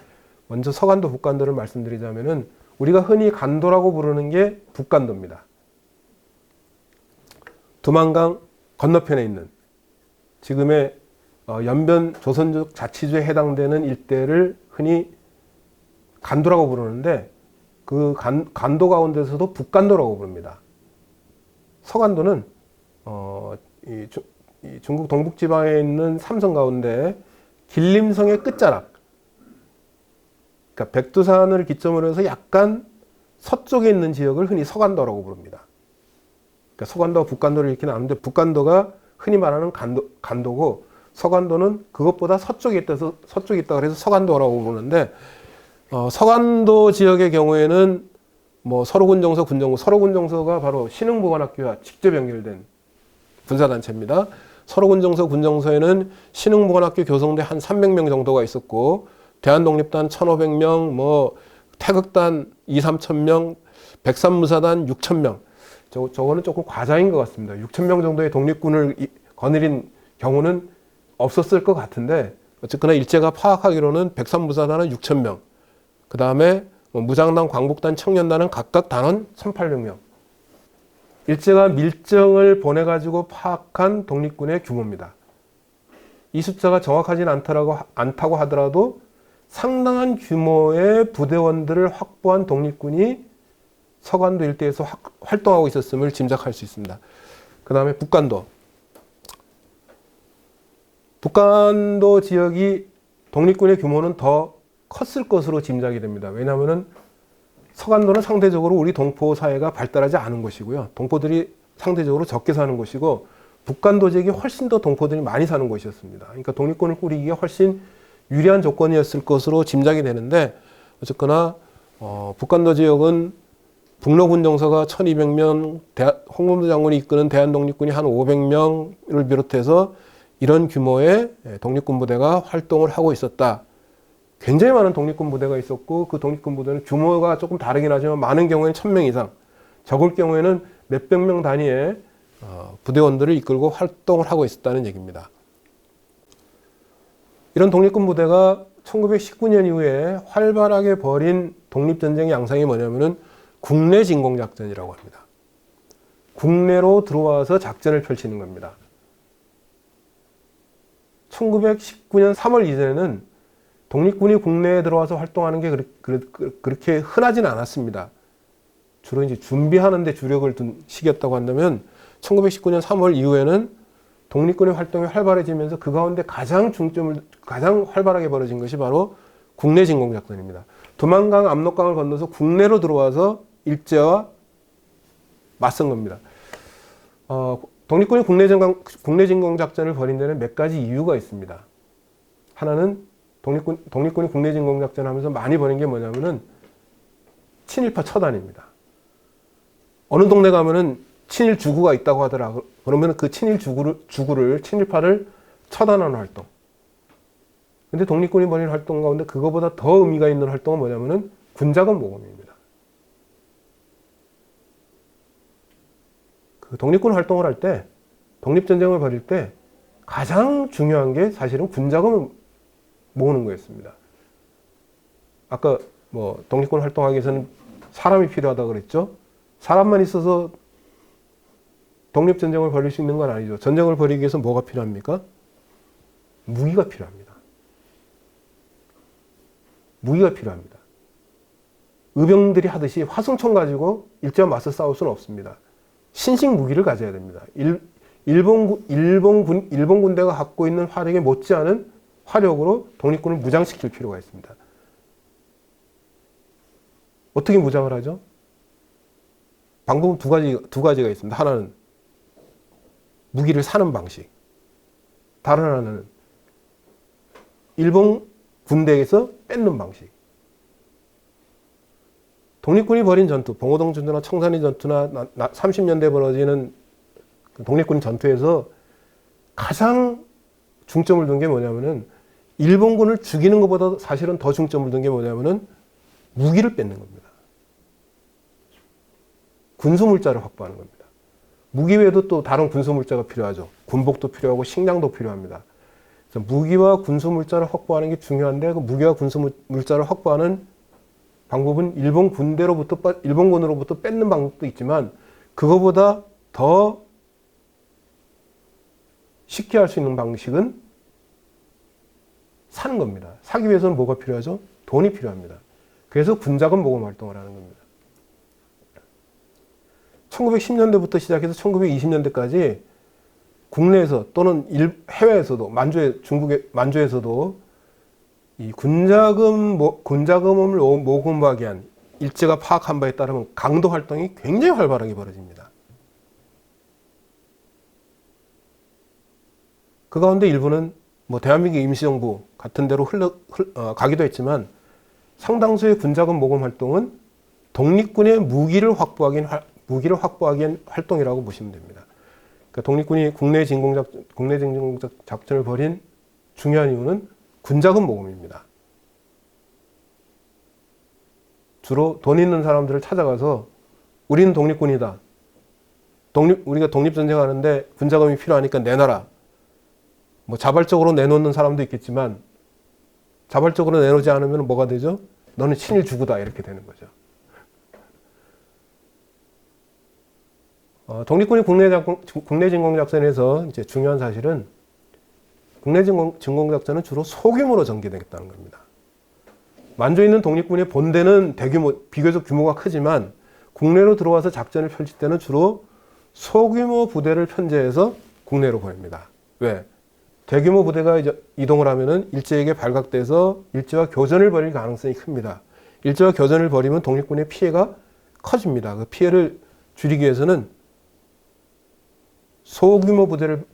먼저 서간도, 북간도를 말씀드리자면은 우리가 흔히 간도라고 부르는 게 북간도입니다. 두만강 건너편에 있는 지금의 연변 조선족 자치주에 해당되는 일대를 흔히 간도라고 부르는데 그 간도 가운데서도 북간도라고 부릅니다. 서간도는 이 중국 동북지방에 있는 삼성 가운데 길림성의 끝자락, 그러니까 백두산을 기점으로 해서 약간 서쪽에 있는 지역을 흔히 서간도라고 부릅니다. 그러니까 서간도와 북간도를 이렇게 나누는데 북간도가 흔히 말하는 간도고 서간도는 그것보다 서쪽에 있다고 해서 서간도라고 부르는데 서간도 지역의 경우에는 뭐 서로군정서, 군정부, 서로군정서가 바로 신흥보관학교와 직접 연결된 군사단체입니다. 서로군정서, 군정서에는 신흥보관학교 교성대 한 300명 정도가 있었고 대한독립단 1,500명, 뭐 태극단 2-3,000명, 백산무사단 6,000명. 저거는 조금 과장인 것 같습니다. 6,000명 정도의 독립군을 거느린 경우는 없었을 것 같은데 어쨌거나 일제가 파악하기로는 백산무사단은 6,000명, 그 다음에 무장단, 광복단, 청년단은 각각 단원 1,800명. 일제가 밀정을 보내가지고 파악한 독립군의 규모입니다. 이 숫자가 정확하진 않다고 하더라도 상당한 규모의 부대원들을 확보한 독립군이 서간도 일대에서 활동하고 있었음을 짐작할 수 있습니다. 그 다음에 북간도. 북간도 지역이 독립군의 규모는 더 컸을 것으로 짐작이 됩니다. 왜냐하면 서간도는 상대적으로 우리 동포 사회가 발달하지 않은 곳이고요. 동포들이 상대적으로 적게 사는 곳이고 북간도 지역이 훨씬 더 동포들이 많이 사는 곳이었습니다. 그러니까 독립군을 꾸리기가 훨씬 유리한 조건이었을 것으로 짐작이 되는데 어쨌거나 북간도 지역은 북로군정서가 1,200명, 홍범도 장군이 이끄는 대한독립군이 한 500명을 비롯해서 이런 규모의 독립군 부대가 활동을 하고 있었다. 굉장히 많은 독립군 부대가 있었고 그 독립군 부대는 규모가 조금 다르긴 하지만 많은 경우에는 1,000명 이상, 적을 경우에는 몇백 명 단위의 부대원들을 이끌고 활동을 하고 있었다는 얘기입니다. 이런 독립군 부대가 1919년 이후에 활발하게 벌인 독립전쟁의 양상이 뭐냐면은 국내 진공작전이라고 합니다. 국내로 들어와서 작전을 펼치는 겁니다. 1919년 3월 이전에는 독립군이 국내에 들어와서 활동하는 게 그렇게 흔하진 않았습니다. 주로 이제 준비하는 데 주력을 둔 시기였다고 한다면 1919년 3월 이후에는 독립군의 활동이 활발해지면서 그 가운데 가장 활발하게 벌어진 것이 바로 국내 진공작전입니다. 두만강, 압록강을 건너서 국내로 들어와서 일제와 맞선 겁니다. 독립군이 국내 진공작전을 벌인 데는 몇 가지 이유가 있습니다. 하나는 독립군이 국내 진공작전 하면서 많이 벌인 게 뭐냐면은 친일파 처단입니다. 어느 동네 가면은 친일 주구가 있다고 하더라. 그러면 그 친일 친일파를 처단하는 활동. 근데 독립군이 벌인 활동 가운데 그거보다 더 의미가 있는 활동은 뭐냐면은 군자금 모금입니다. 그 독립군 활동을 할 때, 독립전쟁을 벌일 때 가장 중요한 게 사실은 군자금을 모으는 거였습니다. 아까 뭐 독립군 활동하기 위해서는 사람이 필요하다고 그랬죠. 사람만 있어서 독립전쟁을 벌일 수 있는 건 아니죠. 전쟁을 벌이기 위해서 뭐가 필요합니까? 무기가 필요합니다. 무기가 필요합니다. 의병들이 하듯이 화승총 가지고 일제와 맞서 싸울 수는 없습니다. 신식 무기를 가져야 됩니다. 일본 군대가 갖고 있는 화력에 못지않은 화력으로 독립군을 무장시킬 필요가 있습니다. 어떻게 무장을 하죠? 방법은 두 가지가 있습니다. 하나는 무기를 사는 방식. 다른 하나는 일본 군대에서 뺏는 방식. 독립군이 벌인 전투, 봉오동 전투나 청산리 전투나 30년대에 벌어지는 독립군 전투에서 가장 중점을 둔 게 뭐냐면은 일본군을 죽이는 것보다 사실은 더 중점을 둔 게 뭐냐면은 무기를 뺏는 겁니다. 군수물자를 확보하는 겁니다. 무기 외에도 또 다른 군수물자가 필요하죠. 군복도 필요하고 식량도 필요합니다. 그래서 무기와 군수물자를 확보하는 게 중요한데 그 무기와 군수물자를 확보하는 방법은 일본군으로부터 뺏는 방법도 있지만 그거보다 더 쉽게 할 수 있는 방식은 사는 겁니다. 사기 위해서는 뭐가 필요하죠? 돈이 필요합니다. 그래서 군자금 모금 활동을 하는 겁니다. 1910년대부터 시작해서 1920년대까지 국내에서 또는 해외에서도 중국의 만주에서도 이 군자금을 모금하기 위한 일제가 파악한 바에 따르면 강도 활동이 굉장히 활발하게 벌어집니다. 그 가운데 일부는 대한민국 임시정부 같은 데로 가기도 했지만 상당수의 군자금 모금 활동은 독립군의 무기를 확보하기 위한 활동이라고 보시면 됩니다. 그러니까 독립군이 국내 진공 작전을 벌인 중요한 이유는 군자금 모금입니다. 주로 돈 있는 사람들을 찾아가서 우리는 독립군이다. 우리가 독립전쟁하는데 군자금이 필요하니까 내놔라. 자발적으로 내놓는 사람도 있겠지만 자발적으로 내놓지 않으면 뭐가 되죠? 너는 친일 주구다 이렇게 되는 거죠. 독립군이 국내 진공작전에서 이제 중요한 사실은 국내 진공작전은 주로 소규모로 전개되겠다는 겁니다. 만주에 있는 독립군의 본대는 비교적 규모가 크지만 국내로 들어와서 작전을 펼칠 때는 주로 소규모 부대를 편제해서 국내로 보냅니다. 왜? 대규모 부대가 이동을 하면은 일제에게 발각돼서 일제와 교전을 벌일 가능성이 큽니다. 일제와 교전을 벌이면 독립군의 피해가 커집니다. 그 피해를 줄이기 위해서는 소규모 부대를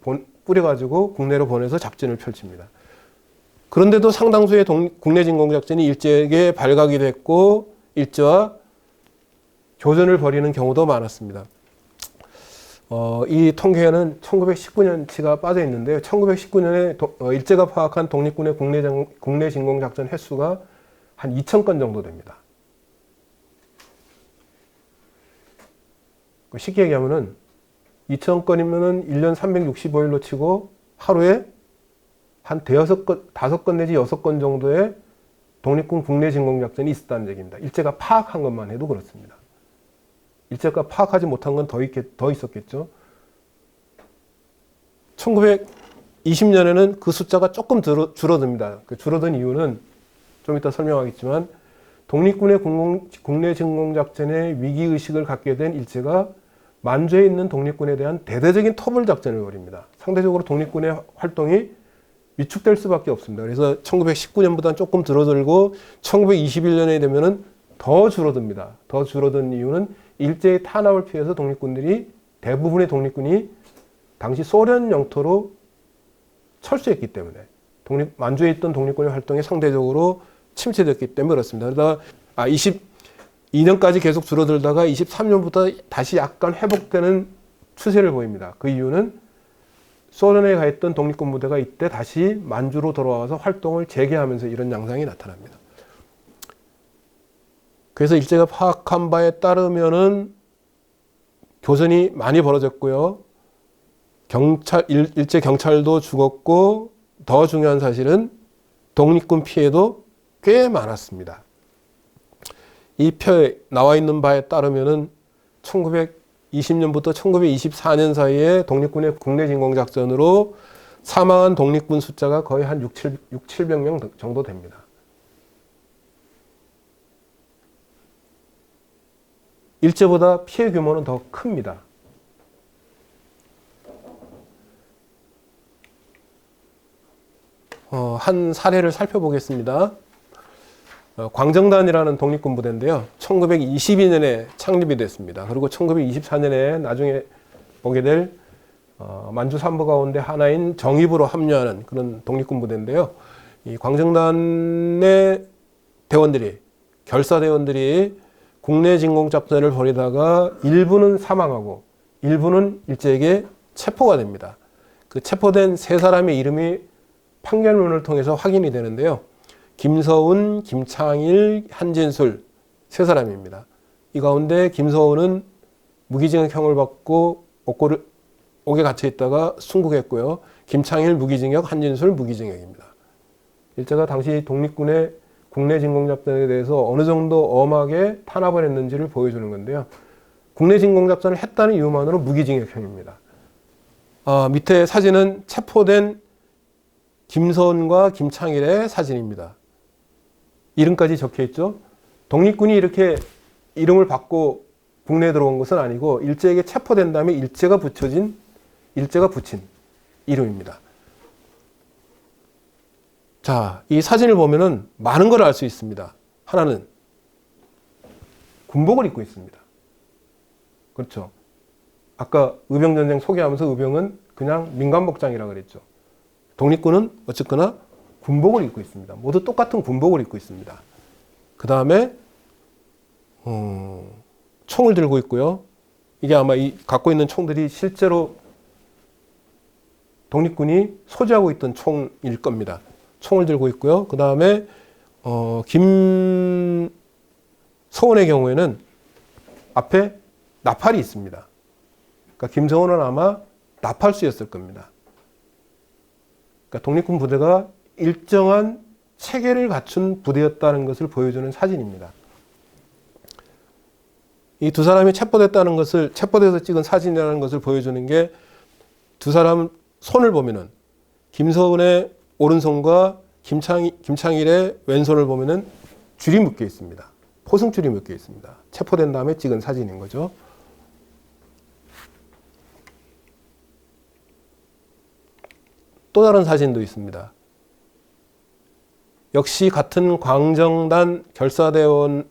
뿌려가지고 국내로 보내서 작전을 펼칩니다. 그런데도 상당수의 국내 진공작전이 일제에게 발각이 됐고 일제와 교전을 벌이는 경우도 많았습니다. 이 통계에는 1919년치가 빠져 있는데요. 1919년에 일제가 파악한 독립군의 국내 진공작전 횟수가 한 2,000건 정도 됩니다. 쉽게 얘기하면은 2,000건이면은 1년 365일로 치고 하루에 한 5건 내지 6건 정도의 독립군 국내 진공작전이 있었다는 얘기입니다. 일제가 파악한 것만 해도 그렇습니다. 일제가 파악하지 못한 건 더 있었겠죠. 1920년에는 그 숫자가 조금 줄어듭니다. 그 줄어든 이유는 좀 이따 설명하겠지만 독립군의 국내 진공작전에 위기의식을 갖게 된 일제가 만주에 있는 독립군에 대한 대대적인 토벌작전을 벌입니다. 상대적으로 독립군의 활동이 위축될 수밖에 없습니다. 그래서 1919년보다는 조금 줄어들고 1921년에 되면은 더 줄어듭니다. 더 줄어든 이유는 일제의 탄압을 피해서 대부분의 독립군이 당시 소련 영토로 철수했기 때문에 만주에 있던 독립군의 활동이 상대적으로 침체됐기 때문에 그렇습니다. 그러다가 22년까지 계속 줄어들다가 23년부터 다시 약간 회복되는 추세를 보입니다. 그 이유는 소련에 가 있던 독립군 부대가 이때 다시 만주로 돌아와서 활동을 재개하면서 이런 양상이 나타납니다. 그래서 일제가 파악한 바에 따르면은 교전이 많이 벌어졌고요. 일제 경찰도 죽었고 더 중요한 사실은 독립군 피해도 꽤 많았습니다. 이 표에 나와 있는 바에 따르면은 1920년부터 1924년 사이에 독립군의 국내 진공작전으로 사망한 독립군 숫자가 거의 한 700명 정도 됩니다. 일제보다 피해 규모는 더 큽니다. 한 사례를 살펴보겠습니다. 광정단이라는 독립군 부대인데요. 1922년에 창립이 됐습니다. 그리고 1924년에 나중에 보게 될 만주 삼부 가운데 하나인 정입으로 합류하는 그런 독립군 부대인데요. 이 광정단의 결사대원들이 국내 진공작전을 벌이다가 일부는 사망하고 일부는 일제에게 체포가 됩니다. 그 체포된 세 사람의 이름이 판결문을 통해서 확인이 되는데요. 김서운, 김창일, 한진술 세 사람입니다. 이 가운데 김서운은 무기징역형을 받고 옥에 갇혀 있다가 순국했고요. 김창일 무기징역, 한진술 무기징역입니다. 일제가 당시 독립군의 국내 진공작전에 대해서 어느 정도 엄하게 탄압을 했는지를 보여주는 건데요. 국내 진공작전을 했다는 이유만으로 무기징역형입니다. 밑에 사진은 체포된 김서운과 김창일의 사진입니다. 이름까지 적혀 있죠. 독립군이 이렇게 이름을 받고 국내에 들어온 것은 아니고 일제에게 체포된 다음에 일제가 붙인 이름입니다. 자, 이 사진을 보면은 많은 걸 알 수 있습니다. 하나는 군복을 입고 있습니다. 그렇죠. 아까 의병전쟁 소개하면서 의병은 그냥 민간복장이라고 그랬죠. 독립군은 어쨌거나 군복을 입고 있습니다. 모두 똑같은 군복을 입고 있습니다. 그 다음에 총을 들고 있고요. 이게 아마 갖고 있는 총들이 실제로 독립군이 소지하고 있던 총일 겁니다. 총을 들고 있고요. 그 다음에 김서운의 경우에는 앞에 나팔이 있습니다. 그러니까 김서운은 아마 나팔수였을 겁니다. 그러니까 독립군 부대가 일정한 체계를 갖춘 부대였다는 것을 보여주는 사진입니다. 이 두 사람이 체포됐다는 것을, 체포돼서 찍은 사진이라는 것을 보여주는 게 두 사람 손을 보면은 김서운의 오른손과 김창일의 왼손을 보면은 줄이 묶여 있습니다. 포승줄이 묶여 있습니다. 체포된 다음에 찍은 사진인 거죠. 또 다른 사진도 있습니다. 역시 같은 광정단 결사대원의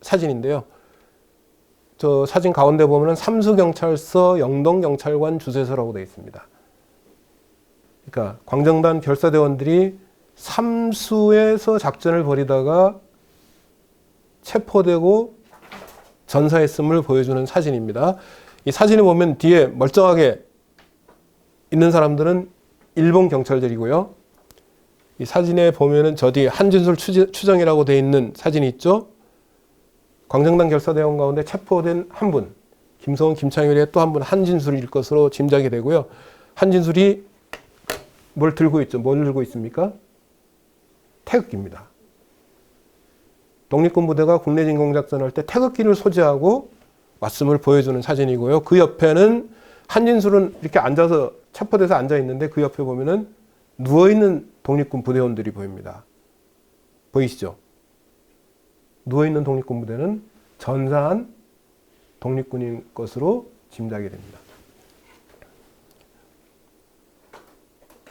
사진인데요. 저 사진 가운데 보면 삼수경찰서 영동경찰관 주소서라고 되어 있습니다. 그러니까 광정단 결사대원들이 삼수에서 작전을 벌이다가 체포되고 전사했음을 보여주는 사진입니다. 이 사진을 보면 뒤에 멀쩡하게 있는 사람들은 일본 경찰들이고요. 이 사진에 보면은 저 뒤에 한진술 추정이라고 되어 있는 사진이 있죠. 광정단 결사대원 가운데 체포된 한 분, 김서운, 김창일의 또 한 분 한진술일 것으로 짐작이 되고요. 한진술이 뭘 들고 있죠? 뭘 들고 있습니까? 태극기입니다. 독립군 부대가 국내 진공작전을 할 때 태극기를 소지하고 왔음을 보여주는 사진이고요. 그 옆에는 한진술은 이렇게 앉아서 체포돼서 앉아 있는데 그 옆에 보면은 누워있는 독립군 부대원들이 보입니다. 보이시죠? 누워있는 독립군 부대는 전사한 독립군인 것으로 짐작이 됩니다.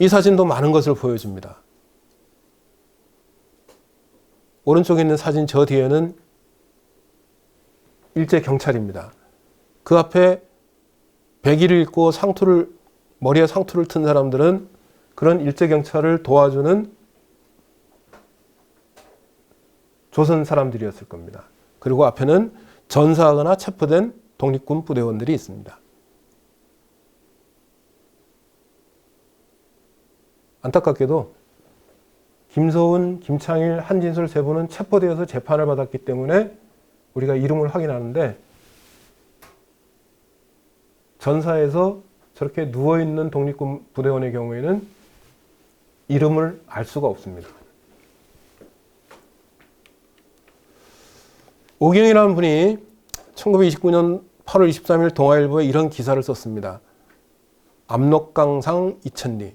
이 사진도 많은 것을 보여줍니다. 오른쪽에 있는 사진 저 뒤에는 일제 경찰입니다. 그 앞에 백의를 입고 머리에 상투를 튼 사람들은 그런 일제 경찰을 도와주는 조선 사람들이었을 겁니다. 그리고 앞에는 전사하거나 체포된 독립군 부대원들이 있습니다. 안타깝게도 김서운, 김창일, 한진술 세 분은 체포되어서 재판을 받았기 때문에 우리가 이름을 확인하는데 전사에서 저렇게 누워있는 독립군 부대원의 경우에는 이름을 알 수가 없습니다. 오경이라는 분이 1929년 8월 23일 동아일보에 이런 기사를 썼습니다. 압록강상 이천리.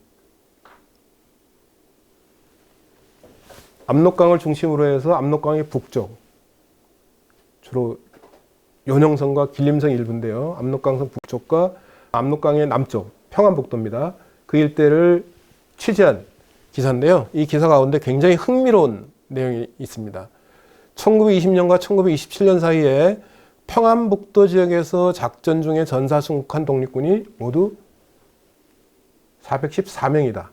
압록강을 중심으로 해서 압록강의 북쪽, 주로 연영성과 길림성 일부인데요. 압록강성 북쪽과 압록강의 남쪽, 평안북도입니다. 그 일대를 취재한 기사인데요. 이 기사 가운데 굉장히 흥미로운 내용이 있습니다. 1920년과 1927년 사이에 평안북도 지역에서 작전 중에 전사 순국한 독립군이 모두 414명이다.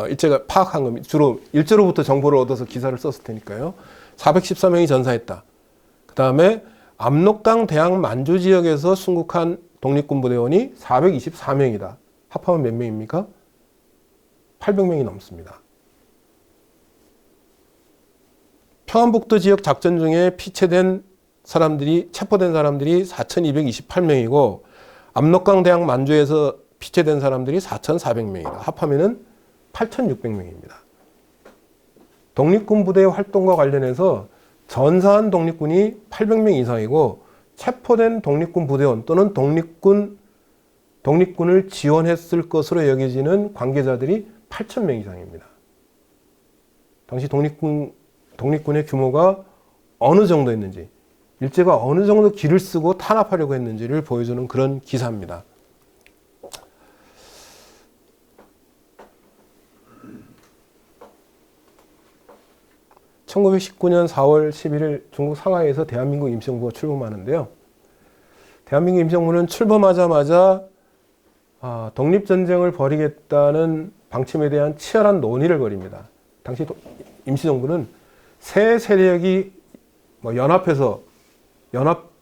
일제가 파악한 겁니다. 주로 일제로부터 정보를 얻어서 기사를 썼을 테니까요. 414명이 전사했다. 그 다음에 압록강 대항 만주 지역에서 순국한 독립군 부대원이 424명이다. 합하면 몇 명입니까? 800명이 넘습니다. 평안북도 지역 작전 중에 체포된 사람들이 4,228명이고 압록강 대학 만주에서 피체된 사람들이 4,400명이다. 합하면은 8,600명입니다. 독립군 부대의 활동과 관련해서 전사한 독립군이 800명 이상이고 체포된 독립군 부대원 또는 독립군을 지원했을 것으로 여겨지는 관계자들이 8,000명 이상입니다. 당시 독립군의 규모가 어느 정도였는지, 일제가 어느 정도 기를 쓰고 탄압하려고 했는지를 보여주는 그런 기사입니다. (1919년 4월 11일) 중국 상하이에서 대한민국 임시정부가 출범하는데요. 대한민국 임시정부는 출범하자마자 독립전쟁을 벌이겠다는 방침에 대한 치열한 논의를 벌입니다. 당시 임시정부는 세 세력이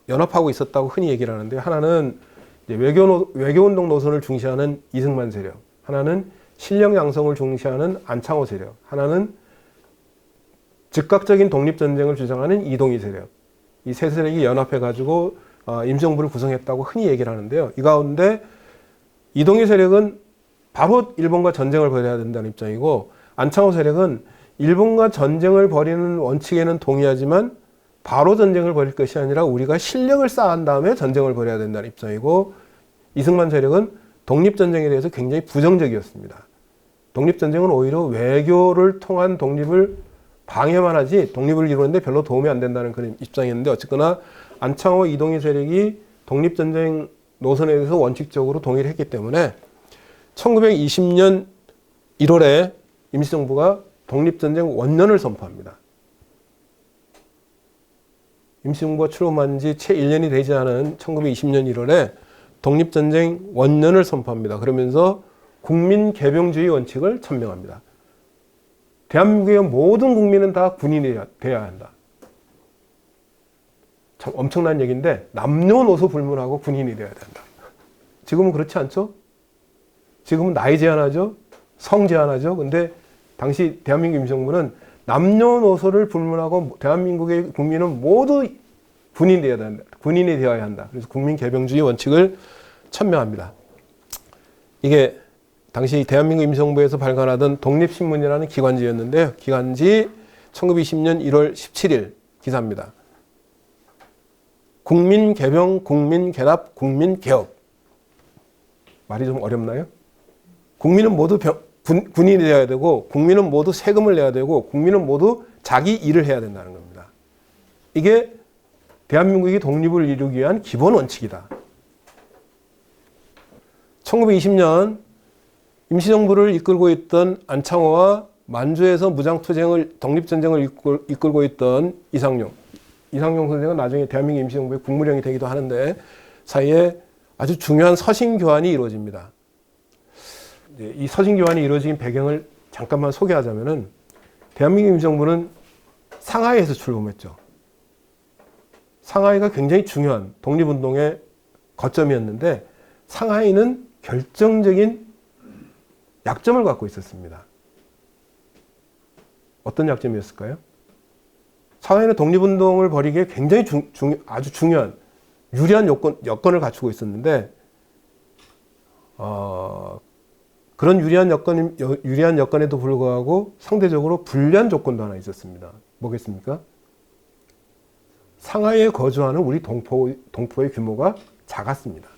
연합하고 있었다고 흔히 얘기를 하는데, 하나는 외교운동 노선을 중시하는 이승만 세력, 하나는 실력 양성을 중시하는 안창호 세력, 하나는 즉각적인 독립전쟁을 주장하는 이동희 세력. 이 세 세력이 연합해가지고 임시정부를 구성했다고 흔히 얘기를 하는데요. 이 가운데 이동희 세력은 바로 일본과 전쟁을 벌여야 된다는 입장이고, 안창호 세력은 일본과 전쟁을 벌이는 원칙에는 동의하지만 바로 전쟁을 벌일 것이 아니라 우리가 실력을 쌓은 다음에 전쟁을 벌여야 된다는 입장이고, 이승만 세력은 독립전쟁에 대해서 굉장히 부정적이었습니다. 독립전쟁은 오히려 외교를 통한 독립을 방해만 하지 독립을 이루는데 별로 도움이 안 된다는 그런 입장이었는데, 어쨌거나 안창호, 이동희 세력이 독립전쟁 노선에 대해서 원칙적으로 동의를 했기 때문에 1920년 1월에 임시정부가 독립전쟁 원년을 선포합니다. 임시정부가 출범한 지 채 1년이 되지 않은 1920년 1월에 독립전쟁 원년을 선포합니다. 그러면서 국민개병주의 원칙을 천명합니다. 대한민국의 모든 국민은 다 군인이 되어야 한다. 참 엄청난 얘기인데, 남녀노소 불문하고 군인이 되어야 된다. 지금은 그렇지 않죠? 지금은 나이 제한하죠? 성 제한하죠? 근데 당시 대한민국 임시정부는 남녀노소를 불문하고 대한민국의 국민은 모두 군인이 되어야 한다. 그래서 국민개병주의 원칙을 천명합니다. 이게 당시 대한민국 임시정부에서 발간하던 독립신문이라는 기관지였는데요. 기관지 1920년 1월 17일 기사입니다. 국민개병, 국민개납, 국민개업. 말이 좀 어렵나요? 국민은 모두 군인이 되어야 되고, 국민은 모두 세금을 내야 되고, 국민은 모두 자기 일을 해야 된다는 겁니다. 이게 대한민국이 독립을 이루기 위한 기본 원칙이다. 1920년 임시정부를 이끌고 있던 안창호와 만주에서 독립전쟁을 이끌고 있던 이상용 선생은 나중에 대한민국 임시정부의 국무령이 되기도 하는데, 사이에 아주 중요한 서신 교환이 이루어집니다. 이 서신 교환이 이루어진 배경을 잠깐만 소개하자면은, 대한민국 임시정부는 상하이에서 출범했죠. 상하이가 굉장히 중요한 독립운동의 거점이었는데, 상하이는 결정적인 약점을 갖고 있었습니다. 어떤 약점이었을까요? 상하이는 독립운동을 벌이기에 굉장히 아주 중요한 유리한 여건을 갖추고 있었는데, 그런 유리한 여건에도 불구하고 상대적으로 불리한 조건도 하나 있었습니다. 뭐겠습니까? 상하이에 거주하는 우리 동포의 규모가 작았습니다.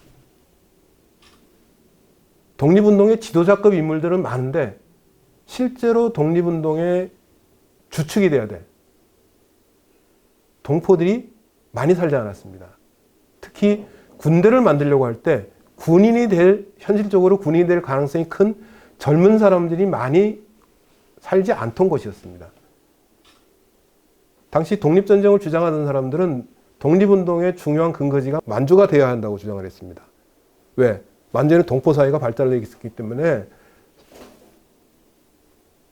독립운동의 지도자급 인물들은 많은데 실제로 독립운동의 주축이 돼야 돼. 동포들이 많이 살지 않았습니다. 특히 군대를 만들려고 할 때 현실적으로 군인이 될 가능성이 큰 젊은 사람들이 많이 살지 않던 곳이었습니다. 당시 독립전쟁을 주장하던 사람들은 독립운동의 중요한 근거지가 만주가 되어야 한다고 주장을 했습니다. 왜? 만주에는 동포 사회가 발달되어 있었기 때문에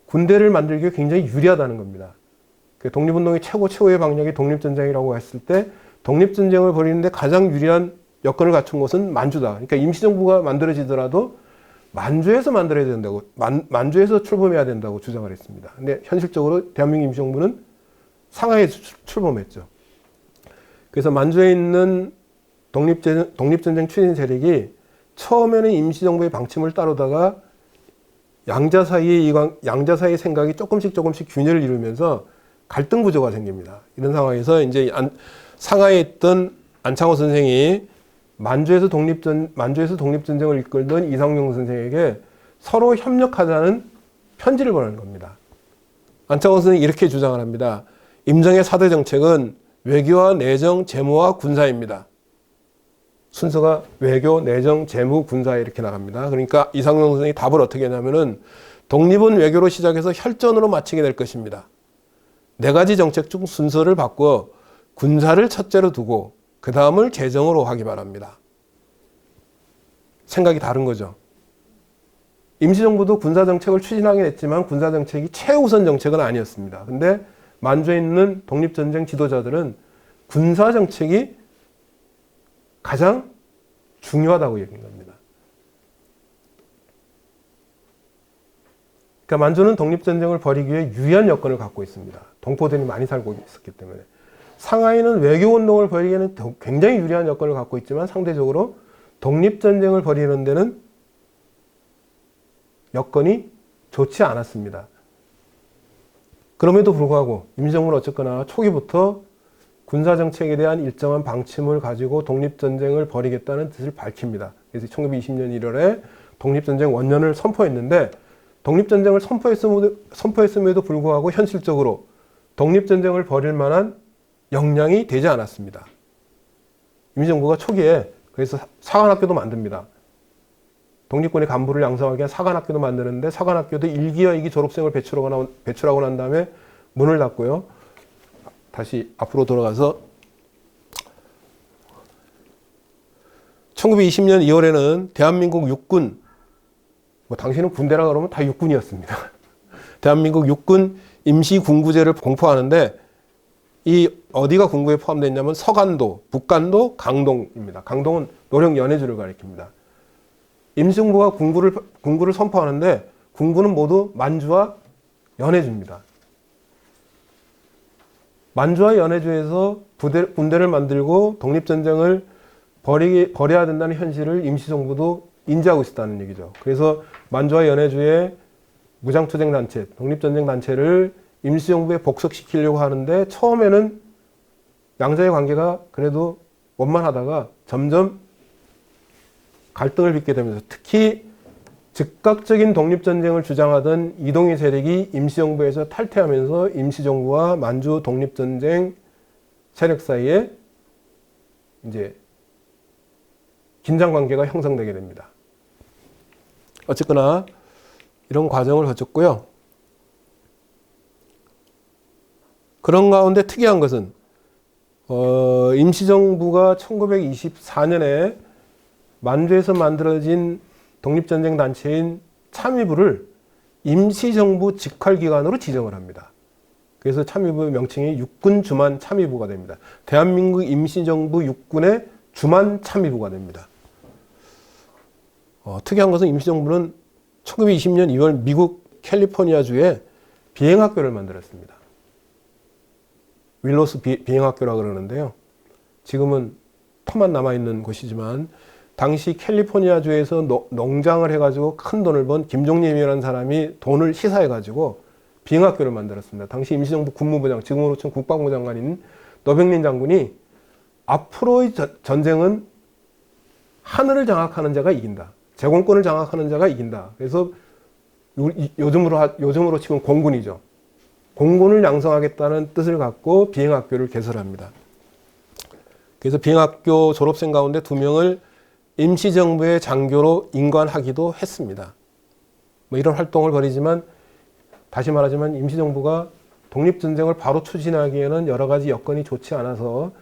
군대를 만들기에 굉장히 유리하다는 겁니다. 독립운동의 최고의 방향이 독립전쟁이라고 했을 때 독립전쟁을 벌이는데 가장 유리한 여건을 갖춘 곳은 만주다. 그러니까 임시정부가 만들어지더라도 만주에서 만들어야 된다고, 만주에서 출범해야 된다고 주장을 했습니다. 근데 현실적으로 대한민국 임시정부는 상하이에서 출범했죠. 그래서 만주에 있는 독립전쟁 추진 세력이 처음에는 임시정부의 방침을 따르다가 양자 사이의 생각이 조금씩 균열을 이루면서 갈등 구조가 생깁니다. 이런 상황에서 이제 상하이에 있던 안창호 선생이 만주에서 독립전쟁을 이끌던 이상용 선생에게 서로 협력하자는 편지를 보내는 겁니다. 안창호 선생이 이렇게 주장을 합니다. 임정의 4대 정책은 외교와 내정, 재무와 군사입니다. 순서가 외교, 내정, 재무, 군사 이렇게 나갑니다. 그러니까 이상용 선생이 답을 어떻게 하냐면은 독립은 외교로 시작해서 혈전으로 마치게 될 것입니다. 4가지 정책 중 순서를 바꿔 군사를 첫째로 두고 그 다음을 재정으로 하기 바랍니다. 생각이 다른 거죠. 임시정부도 군사정책을 추진하긴 했지만 군사정책이 최우선 정책은 아니었습니다. 근데 만주에 있는 독립전쟁 지도자들은 군사정책이 가장 중요하다고 얘기한 겁니다. 그러니까 만주는 독립전쟁을 벌이기 위해 유리한 여건을 갖고 있습니다. 동포들이 많이 살고 있었기 때문에. 상하이는 외교운동을 벌이기에는 굉장히 유리한 여건을 갖고 있지만 상대적으로 독립전쟁을 벌이는 데는 여건이 좋지 않았습니다. 그럼에도 불구하고 임시정부는 어쨌거나 초기부터 군사정책에 대한 일정한 방침을 가지고 독립전쟁을 벌이겠다는 뜻을 밝힙니다. 그래서 1920년 1월에 독립전쟁 원년을 선포했는데 독립전쟁을 선포했음에도 불구하고 현실적으로 독립전쟁을 벌일 만한 역량이 되지 않았습니다. 임시정부가 초기에 그래서 사관학교도 만듭니다. 독립군의 간부를 양성하기 위한 사관학교도 만드는데 사관학교도 1기와 2기 졸업생을 배출하고 난 다음에 문을 닫고요. 다시 앞으로 돌아가서 1920년 2월에는 대한민국 육군, 당시는 군대라 그러면 다 육군이었습니다. 대한민국 육군 임시군구제를 공포하는데 이 어디가 군구에 포함되어 있냐면 서간도, 북간도, 강동입니다. 강동은 노령 연해주를 가리킵니다. 임시정부가 군구를 선포하는데 군구는 모두 만주와 연해주입니다. 만주와 연해주에서 군대를 만들고 독립전쟁을 벌여야 된다는 현실을 임시정부도 인지하고 있었다는 얘기죠. 그래서 만주와 연해주의 무장투쟁단체, 독립전쟁단체를 임시정부에 복속시키려고 하는데 처음에는 양자의 관계가 그래도 원만하다가 점점 갈등을 빚게 되면서 특히 즉각적인 독립전쟁을 주장하던 이동희 세력이 임시정부에서 탈퇴하면서 임시정부와 만주 독립전쟁 세력 사이에 이제 긴장 관계가 형성되게 됩니다. 어쨌거나 이런 과정을 거쳤고요. 그런 가운데 특이한 것은 임시정부가 1924년에 만주에서 만들어진 독립전쟁 단체인 참의부를 임시정부 직할기관으로 지정을 합니다. 그래서 참의부의 명칭이 육군주만 참의부가 됩니다. 대한민국 임시정부 육군의 주만 참의부가 됩니다. 특이한 것은 임시정부는 1920년 2월 미국 캘리포니아주에 비행학교를 만들었습니다. 윌로스 비행학교라고 그러는데요. 지금은 터만 남아있는 곳이지만 당시 캘리포니아주에서 농장을 해가지고 큰 돈을 번 김종림이라는 사람이 돈을 시사해가지고 비행학교를 만들었습니다. 당시 임시정부 국무부장, 지금으로 치면 국방부 장관인 노병린 장군이 앞으로의 전쟁은 하늘을 장악하는 자가 이긴다. 제공권을 장악하는 자가 이긴다. 그래서 요즘으로 치면 공군이죠. 공군을 양성하겠다는 뜻을 갖고 비행학교를 개설합니다. 그래서 비행학교 졸업생 가운데 2명을 임시정부의 장교로 임관하기도 했습니다. 이런 활동을 벌이지만 다시 말하지만 임시정부가 독립전쟁을 바로 추진하기에는 여러 가지 여건이 좋지 않아서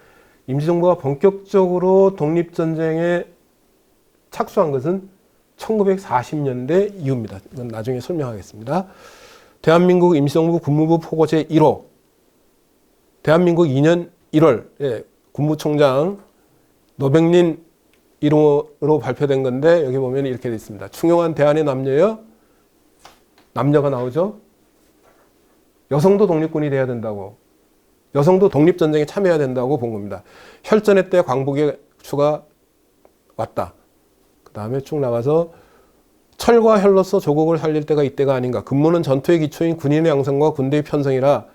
임시정부가 본격적으로 독립전쟁에 착수한 것은 1940년대 이후입니다. 이건 나중에 설명하겠습니다. 대한민국 임시정부 군무부 포고 제1호 대한민국 2년 1월에 국무총장 노병린 이름으로 발표된 건데 여기 보면 이렇게 되어 있습니다. 충용한 대한의 남녀여, 남녀가 나오죠. 여성도 독립군이 돼야 된다고, 여성도 독립전쟁에 참여해야 된다고 본 겁니다. 혈전의 때 광복의 추가 왔다. 그 다음에 쭉 나가서 철과 혈로서 조국을 살릴 때가 이때가 아닌가. 근무는 전투의 기초인 군인의 양성과 군대의 편성이라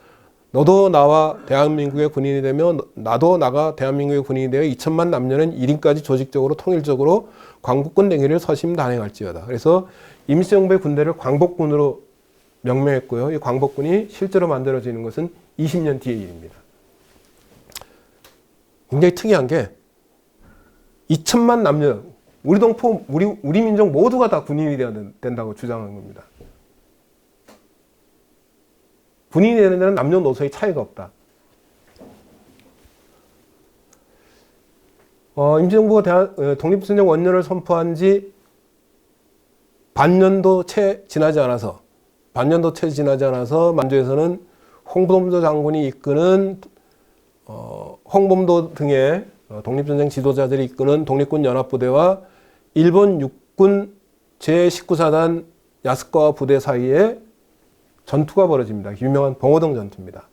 너도 나와 대한민국의 군인이 되며 나도 나가 대한민국의 군인이 되어 2천만 남녀는 1인까지 조직적으로 통일적으로 광복군 대기를 서심 단행할지어다. 그래서 임시정부의 군대를 광복군으로 명명했고요. 이 광복군이 실제로 만들어지는 것은 20년 뒤의 일입니다. 굉장히 특이한 게 2천만 남녀, 우리 동포, 우리 민족 모두가 다 군인이 되어야 된다고 주장한 겁니다. 군인이 되는 데는 남녀노소의 차이가 없다. 임시정부가 독립선언 원년을 선포한 지 반년도 채 지나지 않아서 만주에서는 홍범도 장군이 이끄는 홍범도 등의 독립전쟁 지도자들이 이끄는 독립군 연합부대와 일본 육군 제19사단 야스카와 부대 사이에 전투가 벌어집니다. 유명한 봉오동 전투입니다.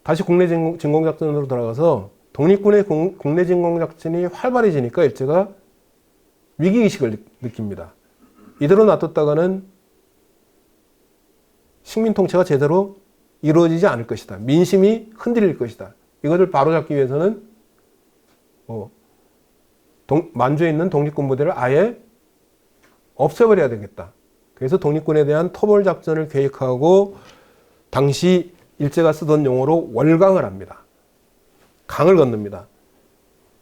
다시 국내 진공작전으로 돌아가서 독립군의 국내 진공작전이 활발해지니까 일제가 위기의식을 느낍니다. 이대로 놔뒀다가는 식민통치가 제대로 이루어지지 않을 것이다. 민심이 흔들릴 것이다. 이것을 바로잡기 위해서는 만주에 있는 독립군 부대를 아예 없애버려야 되겠다. 그래서 독립군에 대한 토벌작전을 계획하고 당시 일제가 쓰던 용어로 월강을 합니다. 강을 건넙니다.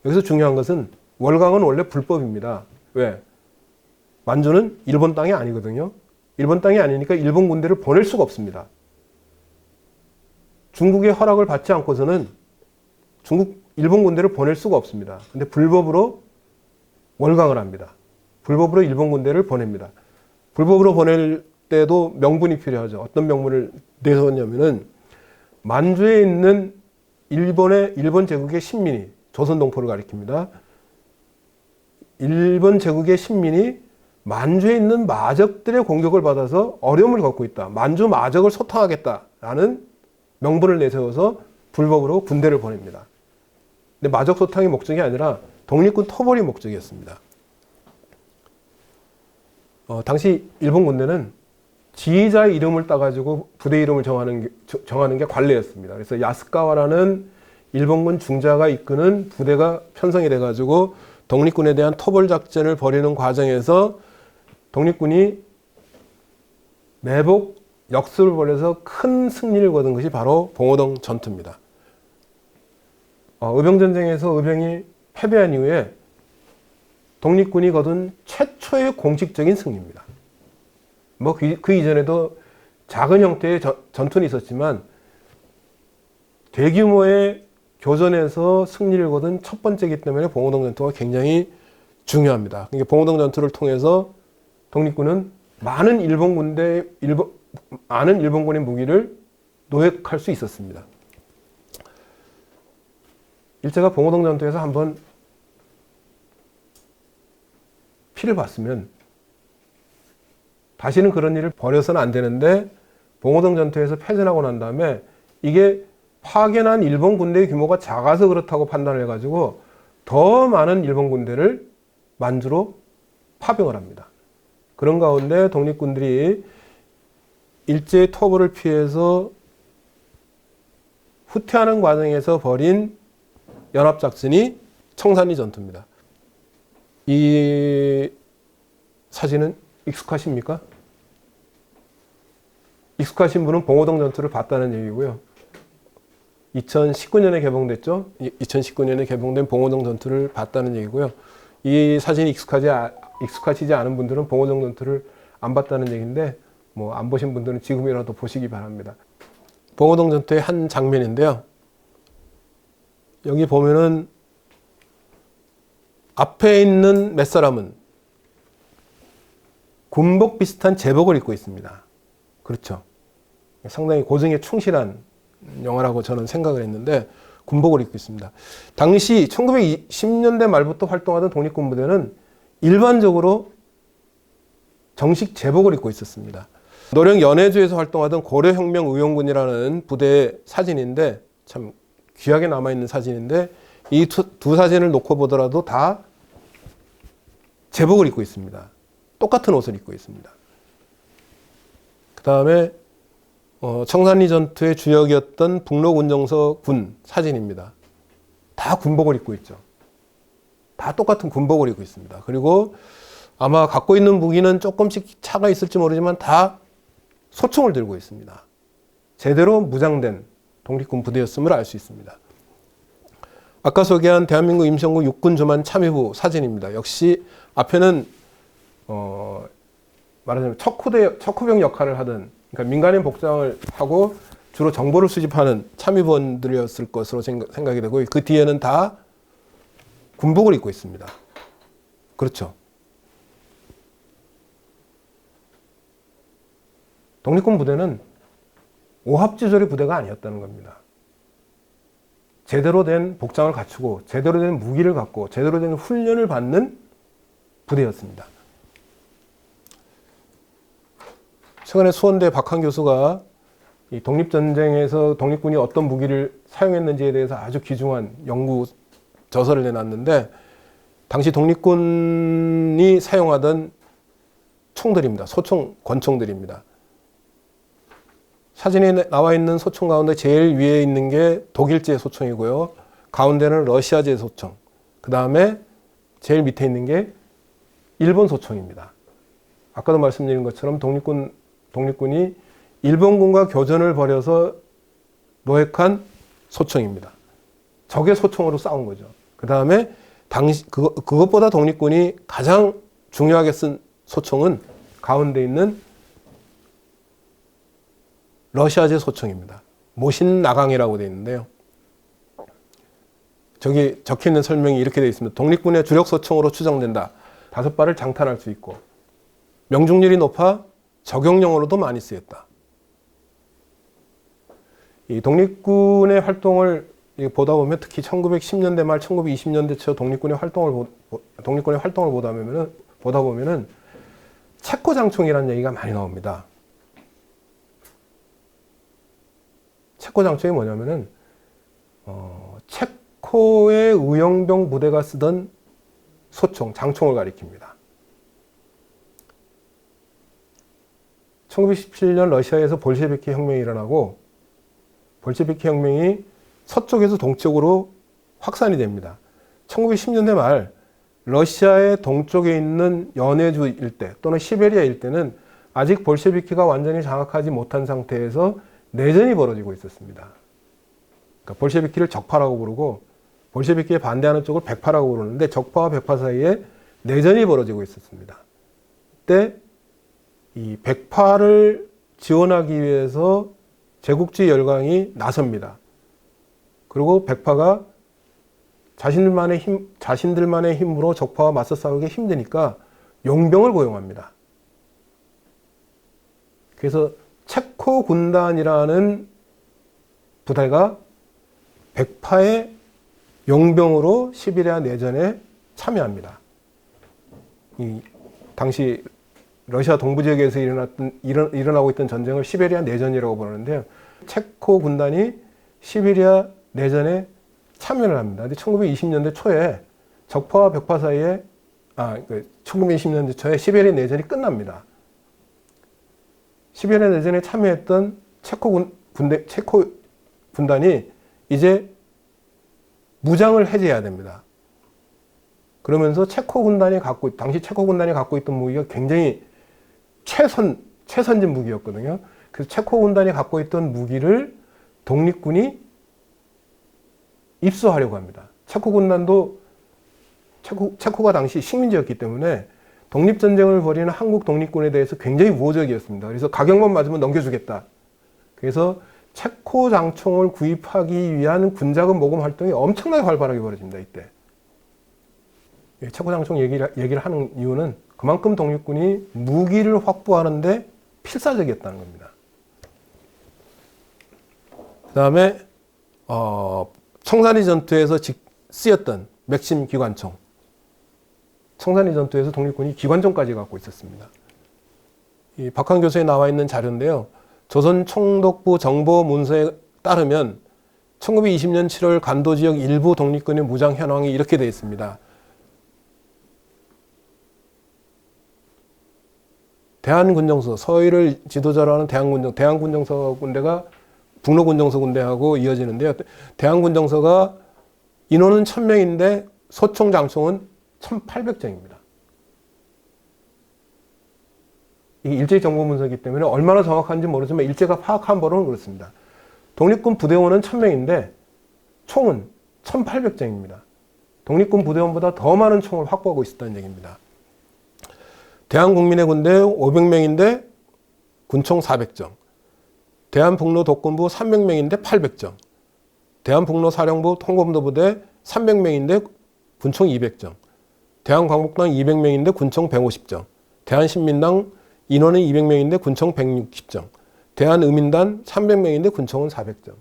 여기서 중요한 것은 월강은 원래 불법입니다. 왜? 만주는 일본 땅이 아니거든요. 일본 땅이 아니니까 일본 군대를 보낼 수가 없습니다. 중국의 허락을 받지 않고서는 일본 군대를 보낼 수가 없습니다. 근데 불법으로 월강을 합니다. 불법으로 일본 군대를 보냅니다. 불법으로 보낼 때도 명분이 필요하죠. 어떤 명분을 내세웠냐면은 만주에 있는 일본 제국의 신민이, 조선 동포를 가리킵니다. 일본 제국의 신민이 만주에 있는 마적들의 공격을 받아서 어려움을 겪고 있다. 만주 마적을 소탕하겠다라는 명분을 내세워서 불법으로 군대를 보냅니다. 근데 마적 소탕이 목적이 아니라 독립군 토벌이 목적이었습니다. 당시 일본 군대는 지휘자의 이름을 따가지고 부대 이름을 정하는 게 관례였습니다. 그래서 야스카와라는 일본군 중자가 이끄는 부대가 편성이 돼가지고 독립군에 대한 토벌 작전을 벌이는 과정에서 독립군이 매복 역수를 벌여서 큰 승리를 거둔 것이 바로 봉오동 전투입니다. 의병전쟁에서 의병이 패배한 이후에 독립군이 거둔 최초의 공식적인 승리입니다. 그 이전에도 작은 형태의 전투는 있었지만 대규모의 교전에서 승리를 거둔 첫 번째이기 때문에 봉오동 전투가 굉장히 중요합니다. 그러니까 봉오동 전투를 통해서 독립군은 많은 일본군의 무기를 노획할 수 있었습니다. 일제가 봉오동 전투에서 한번 피를 봤으면 다시는 그런 일을 벌여서는 안 되는데 봉오동 전투에서 패전하고 난 다음에 이게 파견한 일본 군대의 규모가 작아서 그렇다고 판단을 해가지고 더 많은 일본 군대를 만주로 파병을 합니다. 그런 가운데 독립군들이 일제의 토벌을 피해서 후퇴하는 과정에서 벌인 연합작전이 청산리 전투입니다. 이 사진은 익숙하십니까? 익숙하신 분은 봉오동 전투를 봤다는 얘기고요. 2019년에 개봉됐죠. 2019년에 개봉된 봉오동 전투를 봤다는 얘기고요. 이 사진이 익숙하시지 않은 분들은 봉오동 전투를 안 봤다는 얘기인데 안 보신 분들은 지금이라도 보시기 바랍니다. 봉오동 전투의 한 장면인데요. 여기 보면은 앞에 있는 몇 사람은 군복 비슷한 제복을 입고 있습니다. 그렇죠. 상당히 고증에 충실한 영화라고 저는 생각을 했는데 군복을 입고 있습니다. 당시 1920년대 말부터 활동하던 독립군부대는 일반적으로 정식 제복을 입고 있었습니다. 노령 연해주에서 활동하던 고려혁명의용군이라는 부대의 사진인데, 참 귀하게 남아있는 사진인데, 이 두 사진을 놓고 보더라도 다 제복을 입고 있습니다. 똑같은 옷을 입고 있습니다. 그 다음에 청산리 전투의 주역이었던 북로군정서 군 사진입니다. 다 군복을 입고 있죠. 다 똑같은 군복을 입고 있습니다. 그리고 아마 갖고 있는 무기는 조금씩 차가 있을지 모르지만 다 소총을 들고 있습니다. 제대로 무장된 독립군 부대였음을 알 수 있습니다. 아까 소개한 대한민국 임시정부 육군조만 참여부 사진입니다. 역시 앞에는 말하자면 척후병 역할을 하던, 그러니까 민간인 복장을 하고 주로 정보를 수집하는 참여부원들이었을 것으로 생각이 되고, 그 뒤에는 다 군복을 입고 있습니다. 그렇죠. 독립군 부대는 오합지졸의 부대가 아니었다는 겁니다. 제대로 된 복장을 갖추고 제대로 된 무기를 갖고 제대로 된 훈련을 받는 부대였습니다. 최근에 수원대 박한 교수가 이 독립전쟁에서 독립군이 어떤 무기를 사용했는지에 대해서 아주 귀중한 연구 저서를 내놨는데, 당시 독립군이 사용하던 총들입니다. 소총, 권총들입니다. 사진에 나와 있는 소총 가운데 제일 위에 있는 게 독일제 소총이고요. 가운데는 러시아제 소총. 그 다음에 제일 밑에 있는 게 일본 소총입니다. 아까도 말씀드린 것처럼 독립군이 일본군과 교전을 벌여서 노획한 소총입니다. 적의 소총으로 싸운 거죠. 그 다음에 그것보다 독립군이 가장 중요하게 쓴 소총은 가운데 있는 러시아제 소총입니다. 모신나강이라고 되어 있는데요. 저기 적혀있는 설명이 이렇게 되어 있습니다. 독립군의 주력 소총으로 추정된다. 5발을 장탄할 수 있고 명중률이 높아 적용용으로도 많이 쓰였다. 이 독립군의 활동을 보다 보면, 특히 1910년대 말 1920년대 초 독립군의 활동을 보다 보면은 체코 장총이라는 얘기가 많이 나옵니다. 체코 장총이 뭐냐면은 체코의 의용병 부대가 쓰던 소총, 장총을 가리킵니다. 1917년 러시아에서 볼셰비키 혁명이 일어나고, 볼셰비키 혁명이 서쪽에서 동쪽으로 확산이 됩니다. 1910년대 말 러시아의 동쪽에 있는 연해주 일대 또는 시베리아 일대는 아직 볼셰비키가 완전히 장악하지 못한 상태에서 내전이 벌어지고 있었습니다. 그러니까 볼셰비키를 적파라고 부르고 볼셰비키에 반대하는 쪽을 백파라고 부르는데, 적파와 백파 사이에 내전이 벌어지고 있었습니다. 그때 이 백파를 지원하기 위해서 제국주의 열강이 나섭니다. 그리고 백파가 자신들만의 힘으로 적파와 맞서 싸우기 힘드니까 용병을 고용합니다. 그래서 체코 군단이라는 부대가 백파의 용병으로 시베리아 내전에 참여합니다. 이 당시 러시아 동부 지역에서 일어나고 있던 전쟁을 시베리아 내전이라고 부르는데요. 체코 군단이 시베리아 내전에 참여를 합니다. 근데 1920년대 초에 적파와 백파 사이에 1920년대 초에 시베리아 내전이 끝납니다. 시베리아 내전에 참여했던 체코 군단이 이제 무장을 해제해야 됩니다. 그러면서 당시 체코 군단이 갖고 있던 무기가 굉장히 최선진 무기였거든요. 그래서 체코 군단이 갖고 있던 무기를 독립군이 입수하려고 합니다. 체코가 당시 식민지였기 때문에 독립전쟁을 벌이는 한국 독립군에 대해서 굉장히 우호적이었습니다. 그래서 가격만 맞으면 넘겨주겠다. 그래서 체코 장총을 구입하기 위한 군자금 모금 활동이 엄청나게 활발하게 벌어집니다. 이때. 체코 장총 얘기를 하는 이유는 그만큼 독립군이 무기를 확보하는데 필사적이었다는 겁니다. 그 다음에 청산리 전투에서 쓰였던 맥심 기관총. 청산리 전투에서 독립군이 기관총까지 갖고 있었습니다. 이 박한 교수에 나와 있는 자료인데요. 조선 총독부 정보 문서에 따르면 1920년 7월 간도 지역 일부 독립군의 무장 현황이 이렇게 되어 있습니다. 대한군정서, 서해를 지도자로 하는 대한군정서 군대가 북로군정서 군대하고 이어지는데요. 대한군정서가 인원은 1000명인데 소총 장총은 1800정입니다. 이게 일제 정보 문서이기 때문에 얼마나 정확한지 모르지만 일제가 파악한 바로는 그렇습니다. 독립군 부대원은 1000명인데 총은 1800정입니다. 독립군 부대원보다 더 많은 총을 확보하고 있었다는 얘기입니다. 대한국민의 군대 500명인데 군총 400정. 대한북로 독군부 300명인데 800정. 대한북로 사령부 통검도 부대 300명인데 군총 200정. 대한광복당 200명인데 군총 150정. 대한신민당 인원은 200명인데 군총 160정. 대한의민단 300명인데 군총은 400정.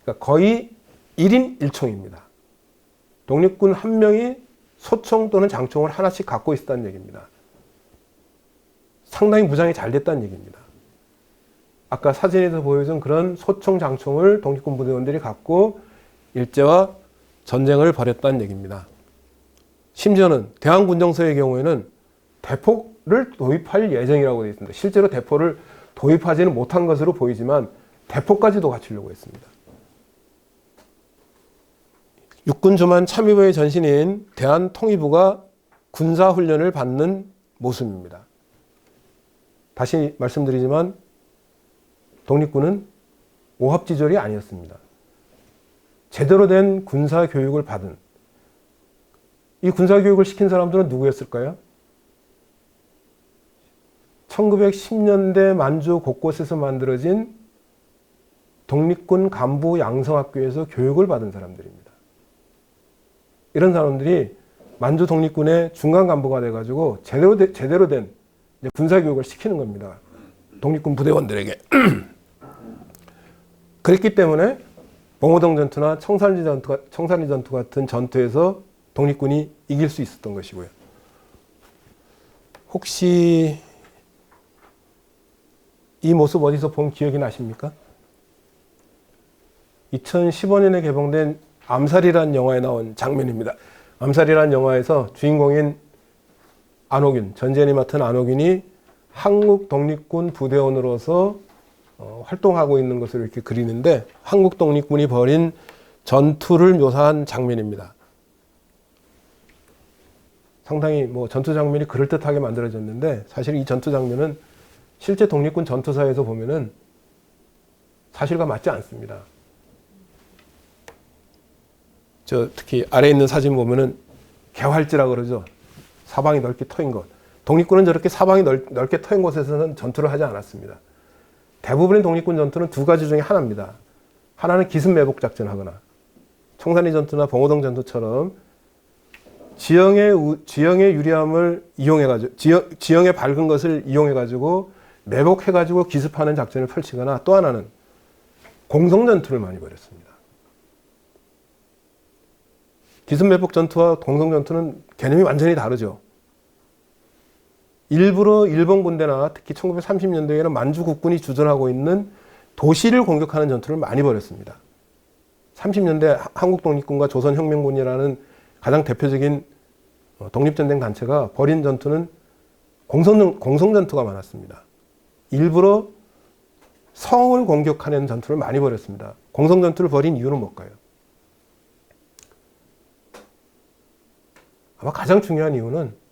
그러니까 거의 1인 1총입니다. 독립군 한 명이 소총 또는 장총을 하나씩 갖고 있었다는 얘기입니다. 상당히 무장이 잘 됐다는 얘기입니다. 아까 사진에서 보여준 그런 소총, 장총을 독립군 부대원들이 갖고 일제와 전쟁을 벌였다는 얘기입니다. 심지어는 대한군정서의 경우에는 대포를 도입할 예정이라고 되어 있습니다. 실제로 대포를 도입하지는 못한 것으로 보이지만 대포까지도 갖추려고 했습니다. 육군조만 참의부의 전신인 대한통일부가 군사훈련을 받는 모습입니다. 다시 말씀드리지만 독립군은 오합지졸이 아니었습니다. 제대로 된 군사교육을 받은, 이 군사교육을 시킨 사람들은 누구였을까요? 1910년대 만주 곳곳에서 만들어진 독립군 간부 양성학교에서 교육을 받은 사람들입니다. 이런 사람들이 만주 독립군의 중간 간부가 돼가지고 제대로 된 군사교육을 시키는 겁니다. 독립군 부대원들에게. 그랬기 때문에 봉오동 전투나 청산리 전투 같은 전투에서 독립군이 이길 수 있었던 것이고요. 혹시 이 모습 어디서 본 기억이 나십니까? 2015년에 개봉된 암살이라는 영화에 나온 장면입니다. 암살이라는 영화에서 주인공인 안호균, 전지현이 맡은 안호균이 한국 독립군 부대원으로서 활동하고 있는 것을 이렇게 그리는데 한국 독립군이 벌인 전투를 묘사한 장면입니다. 상당히 전투 장면이 그럴듯하게 만들어졌는데 사실 이 전투 장면은 실제 독립군 전투사에서 보면은 사실과 맞지 않습니다. 특히 아래에 있는 사진 보면은 개활지라 그러죠. 사방이 넓게 터인 것. 독립군은 저렇게 사방이 넓게 터인 곳에서는 전투를 하지 않았습니다. 대부분의 독립군 전투는 두 가지 중에 하나입니다. 하나는 기습매복 작전을 하거나 청산리 전투나 봉오동 전투처럼 지형의 유리함을 이용해가지고 지형의 밝은 것을 이용해가지고 매복해가지고 기습하는 작전을 펼치거나 또 하나는 공성전투를 많이 벌였습니다. 기습매복 전투와 공성전투는 개념이 완전히 다르죠. 일부러 일본 군대나 특히 1930년대에는 만주 국군이 주둔하고 있는 도시를 공격하는 전투를 많이 벌였습니다. 30년대 한국 독립군과 조선혁명군이라는 가장 대표적인 독립전쟁 단체가 벌인 전투는 공성전투가 많았습니다. 일부러 성을 공격하는 전투를 많이 벌였습니다. 공성전투를 벌인 이유는 뭘까요? 아마 가장 중요한 이유는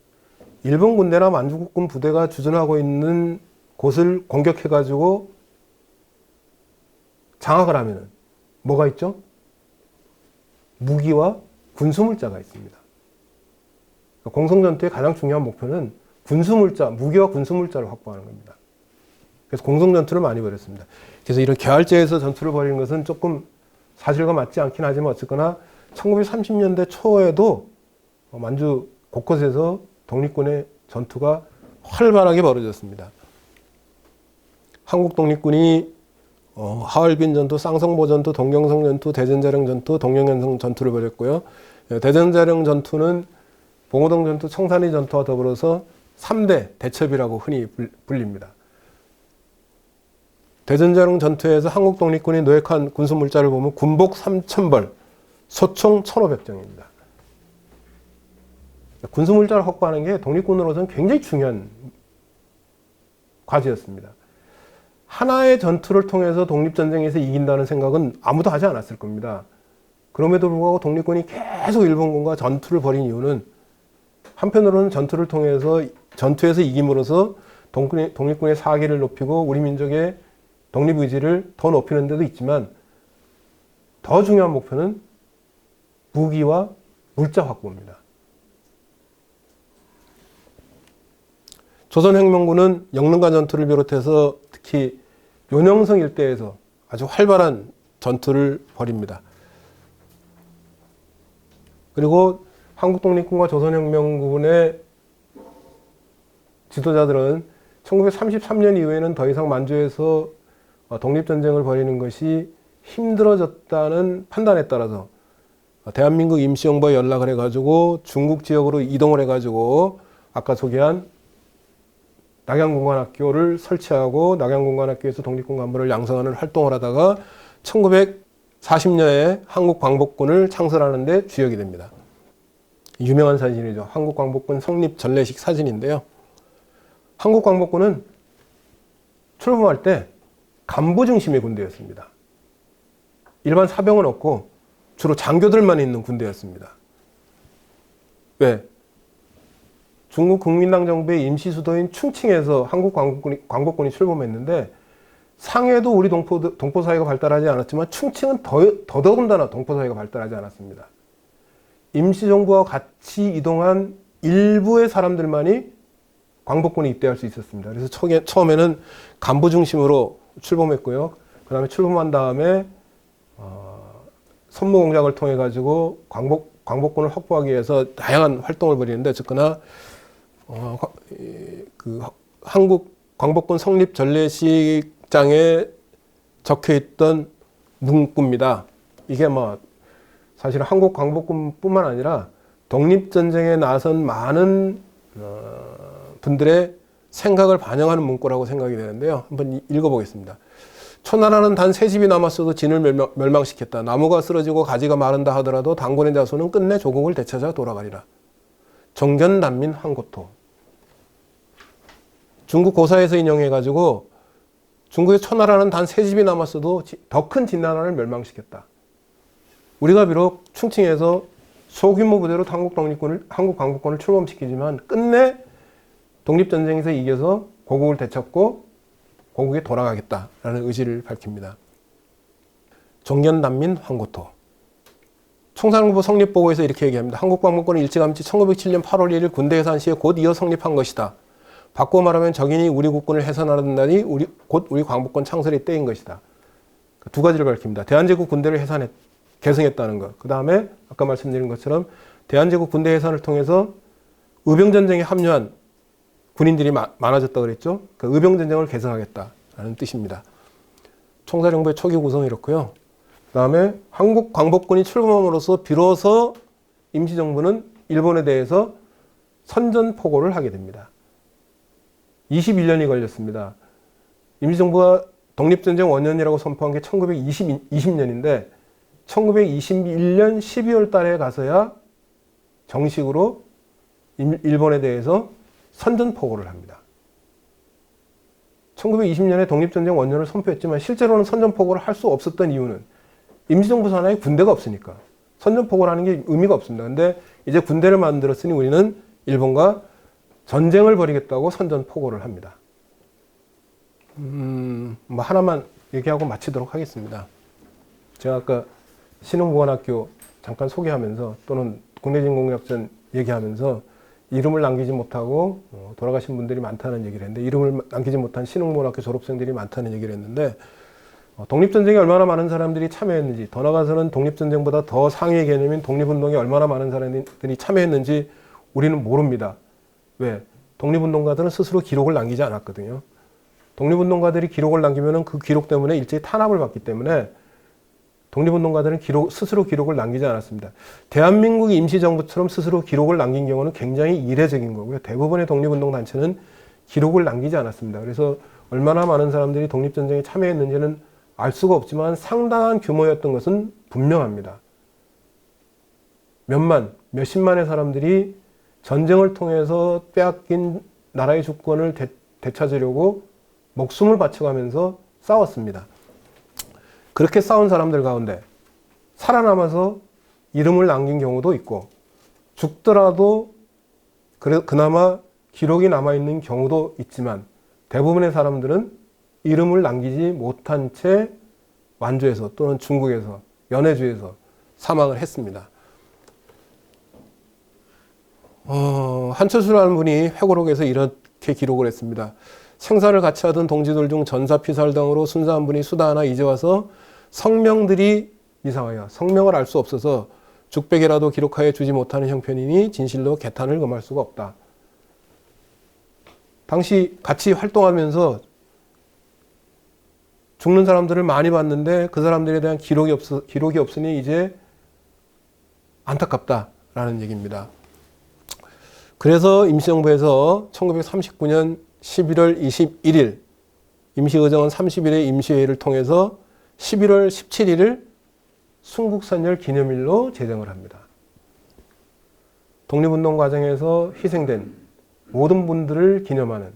일본 군대나 만주국군 부대가 주둔하고 있는 곳을 공격해가지고 장악을 하면은 뭐가 있죠? 무기와 군수물자가 있습니다. 그러니까 공성전투의 가장 중요한 목표는 군수물자, 무기와 군수물자를 확보하는 겁니다. 그래서 공성전투를 많이 벌였습니다. 그래서 이런 개활지에서 전투를 벌이는 것은 조금 사실과 맞지 않긴 하지만 어쨌거나 1930년대 초에도 만주 곳곳에서 독립군의 전투가 활발하게 벌어졌습니다. 한국 독립군이 하얼빈 전투, 쌍성보 전투, 동경성 전투, 대전자령 전투, 동령현성 전투를 벌였고요. 대전자령 전투는 봉오동 전투, 청산리 전투와 더불어서 3대 대첩이라고 흔히 불립니다. 대전자령 전투에서 한국 독립군이 노획한 군수물자를 보면 군복 3,000벌, 소총 1,500정입니다. 군수물자를 확보하는 게 독립군으로서는 굉장히 중요한 과제였습니다. 하나의 전투를 통해서 독립전쟁에서 이긴다는 생각은 아무도 하지 않았을 겁니다. 그럼에도 불구하고 독립군이 계속 일본군과 전투를 벌인 이유는 한편으로는 전투를 통해서 전투에서 이김으로써 독립군의 사기를 높이고 우리 민족의 독립의지를 더 높이는 데도 있지만 더 중요한 목표는 무기와 물자 확보입니다. 조선혁명군은 영릉관 전투를 비롯해서 특히 요녕성 일대에서 아주 활발한 전투를 벌입니다. 그리고 한국독립군과 조선혁명군의 지도자들은 1933년 이후에는 더 이상 만주에서 독립전쟁을 벌이는 것이 힘들어졌다는 판단에 따라서 대한민국 임시정부에 연락을 해가지고 중국 지역으로 이동을 해가지고 아까 소개한 낙양공관학교를 설치하고 낙양공관학교에서 독립군 간부를 양성하는 활동을 하다가 1940년에 한국광복군을 창설하는 데 주역이 됩니다. 유명한 사진이죠. 한국광복군 성립 전례식 사진인데요. 한국광복군은 출범할 때 간부 중심의 군대였습니다. 일반 사병은 없고 주로 장교들만 있는 군대였습니다. 왜? 중국 국민당 정부의 임시 수도인 충칭에서 한국 광복군이 출범했는데 상해도 우리 동포 사회가 발달하지 않았지만 충칭은 더더군다나 동포 사회가 발달하지 않았습니다. 임시 정부와 같이 이동한 일부의 사람들만이 광복군에 입대할 수 있었습니다. 그래서 처음에는 간부 중심으로 출범했고요. 그 다음에 출범한 다음에 선무 공작을 통해 가지고 광복군을 확보하기 위해서 다양한 활동을 벌이는데 어쨌거나 한국 광복군 성립 전례식장에 적혀있던 문구입니다. 이게 사실 한국 광복군뿐만 아니라 독립전쟁에 나선 많은 분들의 생각을 반영하는 문구라고 생각이 되는데요. 한번 읽어보겠습니다. 초나라는 단 세 집이 남았어도 진을 멸망시켰다. 나무가 쓰러지고 가지가 마른다 하더라도 당군의 자손은 끝내 조국을 되찾아 돌아가리라. 정견난민 황고토. 중국 고사에서 인용해가지고 중국의 초나라는 단 세 집이 남았어도 더 큰 진나라를 멸망시켰다. 우리가 비록 충칭에서 소규모 부대로 한국 광복군을 출범시키지만 끝내 독립전쟁에서 이겨서 고국을 되찾고 고국에 돌아가겠다라는 의지를 밝힙니다. 정견난민 황고토. 총사령부 성립보고에서 이렇게 얘기합니다. 한국광복군은 일찌감치 1907년 8월 1일 군대 해산 시에 곧 이어 성립한 것이다. 바꾸어 말하면 적인이 우리 국군을 해산하는 날이 곧 우리 광복군 창설의 때인 것이다. 두 가지를 밝힙니다. 대한제국 군대를 계승했다는 것. 그 다음에 아까 말씀드린 것처럼 대한제국 군대 해산을 통해서 의병전쟁에 합류한 군인들이 많아졌다고 그랬죠. 그 의병전쟁을 계승하겠다라는 뜻입니다. 총사령부의 초기 구성이 이렇고요. 그 다음에 한국 광복군이 출범함으로써 비로소 임시정부는 일본에 대해서 선전포고를 하게 됩니다. 21년이 걸렸습니다. 임시정부가 독립전쟁 원년이라고 선포한 게 1920년인데 1921년 12월 달에 가서야 정식으로 일본에 대해서 선전포고를 합니다. 1920년에 독립전쟁 원년을 선포했지만 실제로는 선전포고를 할 수 없었던 이유는 임시정부 산하에 군대가 없으니까 선전포고라는 게 의미가 없습니다. 근데 이제 군대를 만들었으니 우리는 일본과 전쟁을 벌이겠다고 선전포고를 합니다. 하나만 얘기하고 마치도록 하겠습니다. 제가 아까 신흥보관학교 잠깐 소개하면서 또는 국내진공작전 얘기하면서 이름을 남기지 못하고 돌아가신 분들이 많다는 얘기를 했는데 이름을 남기지 못한 신흥보관학교 졸업생들이 많다는 얘기를 했는데 독립전쟁에 얼마나 많은 사람들이 참여했는지 더 나아가서는 독립전쟁보다 더 상위의 개념인 독립운동에 얼마나 많은 사람들이 참여했는지 우리는 모릅니다. 왜? 독립운동가들은 스스로 기록을 남기지 않았거든요. 독립운동가들이 기록을 남기면은 그 기록 때문에 일제히 탄압을 받기 때문에 독립운동가들은 스스로 기록을 남기지 않았습니다. 대한민국 임시정부처럼 스스로 기록을 남긴 경우는 굉장히 이례적인 거고요. 대부분의 독립운동단체는 기록을 남기지 않았습니다. 그래서 얼마나 많은 사람들이 독립전쟁에 참여했는지는 알 수가 없지만 상당한 규모였던 것은 분명합니다. 몇십만의 사람들이 전쟁을 통해서 빼앗긴 나라의 주권을 되찾으려고 목숨을 바쳐가면서 싸웠습니다. 그렇게 싸운 사람들 가운데 살아남아서 이름을 남긴 경우도 있고 죽더라도 그나마 기록이 남아있는 경우도 있지만 대부분의 사람들은 이름을 남기지 못한 채 완주에서 또는 중국에서 연해주에서 사망을 했습니다. 한철수라는 분이 회고록에서 이렇게 기록을 했습니다. 생사를 같이 하던 동지들 중 전사 피살당으로 순사한 분이 수다하나 이제 와서 성명들이 이상하여 성명을 알 수 없어서 죽백이라도 기록하여 주지 못하는 형편이니 진실로 개탄을 금할 수가 없다. 당시 같이 활동하면서 죽는 사람들을 많이 봤는데 그 사람들에 대한 기록이 없으니 이제 안타깝다라는 얘기입니다. 그래서 임시정부에서 1939년 11월 21일 임시의정원 30일의 임시회의를 통해서 11월 17일을 순국선열 기념일로 제정을 합니다. 독립운동 과정에서 희생된 모든 분들을 기념하는,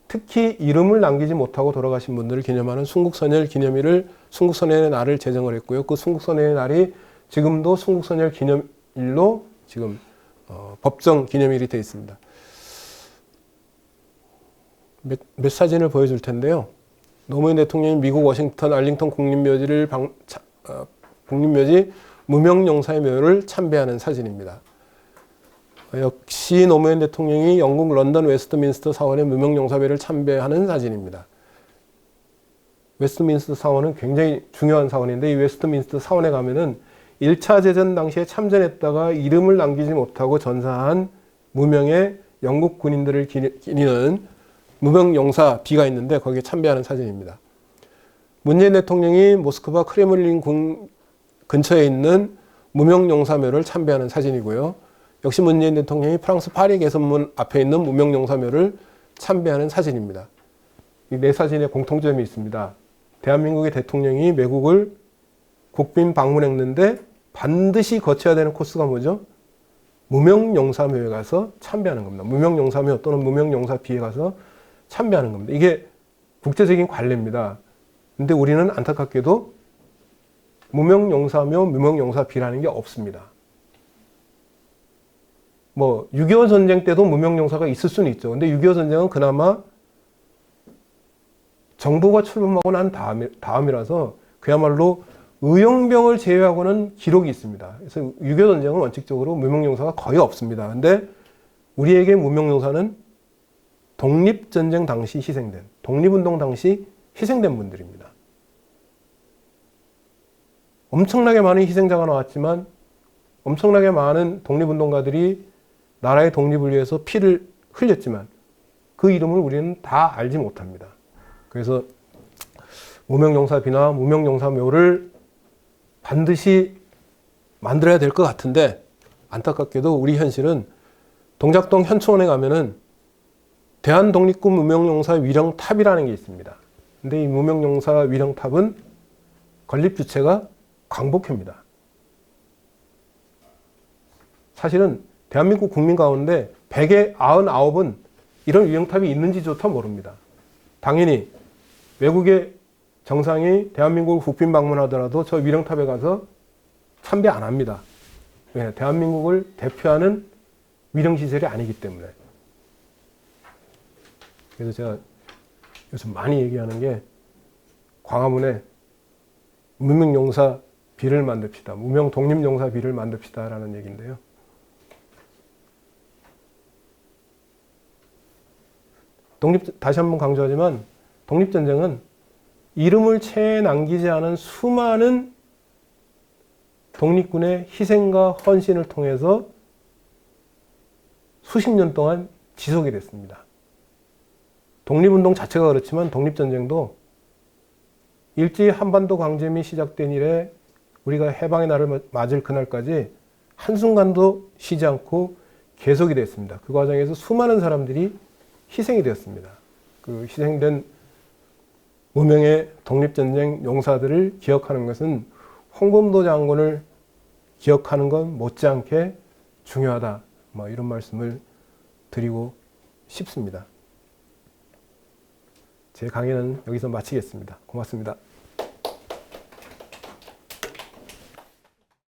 특히 이름을 남기지 못하고 돌아가신 분들을 기념하는 순국선열 기념일을, 순국선열의 날을 제정을 했고요. 그 순국선열의 날이 지금도 순국선열 기념일로 지금 법정 기념일이 되어 있습니다. 몇 사진을 보여줄 텐데요. 노무현 대통령이 미국 워싱턴 알링턴 국립묘지 무명용사의 묘를 참배하는 사진입니다. 역시 노무현 대통령이 영국 런던 웨스트민스터 사원의 무명용사배를 참배하는 사진입니다. 웨스트민스터 사원은 굉장히 중요한 사원인데 이 웨스트민스터 사원에 가면은 1차 대전 당시에 참전했다가 이름을 남기지 못하고 전사한 무명의 영국 군인들을 기리는 무명용사 비가 있는데 거기에 참배하는 사진입니다. 문재인 대통령이 모스크바 크레물린 궁 근처에 있는 무명용사묘를 참배하는 사진이고요. 역시 문재인 대통령이 프랑스 파리 개선문 앞에 있는 무명용사묘를 참배하는 사진입니다. 이 네 사진에 공통점이 있습니다. 대한민국의 대통령이 외국을 국빈 방문했는데 반드시 거쳐야 되는 코스가 뭐죠? 무명용사묘에 가서 참배하는 겁니다. 무명용사묘 또는 무명용사비에 가서 참배하는 겁니다. 이게 국제적인 관례입니다. 근데 우리는 안타깝게도 무명용사묘, 무명용사비라는 게 없습니다. 6.25 전쟁 때도 무명용사가 있을 수는 있죠. 근데 6.25 전쟁은 그나마 정부가 출범하고 난 다음이라서 그야말로 의용병을 제외하고는 기록이 있습니다. 그래서 6.25 전쟁은 원칙적으로 무명용사가 거의 없습니다. 근데 우리에게 무명용사는 독립전쟁 당시 희생된, 독립운동 당시 희생된 분들입니다. 엄청나게 많은 희생자가 나왔지만 엄청나게 많은 독립운동가들이 나라의 독립을 위해서 피를 흘렸지만 그 이름을 우리는 다 알지 못합니다. 그래서 무명용사비나 무명용사묘를 반드시 만들어야 될 것 같은데 안타깝게도 우리 현실은 동작동 현충원에 가면은 대한독립군 무명용사 위령탑이라는 게 있습니다. 근데 이 무명용사 위령탑은 건립 주체가 광복회입니다. 사실은 대한민국 국민 가운데 100에 99은 이런 위령탑이 있는지조차 모릅니다. 당연히 외국의 정상이 대한민국을 국빈 방문하더라도 저 위령탑에 가서 참배 안 합니다. 왜? 대한민국을 대표하는 위령시설이 아니기 때문에. 그래서 제가 요즘 많이 얘기하는 게 광화문에 무명용사비를 만듭시다. 무명 독립용사비를 만듭시다 라는 얘기인데요. 다시 한번 강조하지만 독립전쟁은 이름을 채 남기지 않은 수많은 독립군의 희생과 헌신을 통해서 수십 년 동안 지속이 됐습니다. 독립운동 자체가 그렇지만 독립전쟁도 일제히 한반도 강점이 시작된 이래 우리가 해방의 날을 맞을 그날까지 한순간도 쉬지 않고 계속이 됐습니다. 그 과정에서 수많은 사람들이 희생이 되었습니다. 그 희생된 무명의 독립전쟁 용사들을 기억하는 것은 홍범도 장군을 기억하는 건 못지않게 중요하다. 이런 말씀을 드리고 싶습니다. 제 강의는 여기서 마치겠습니다. 고맙습니다.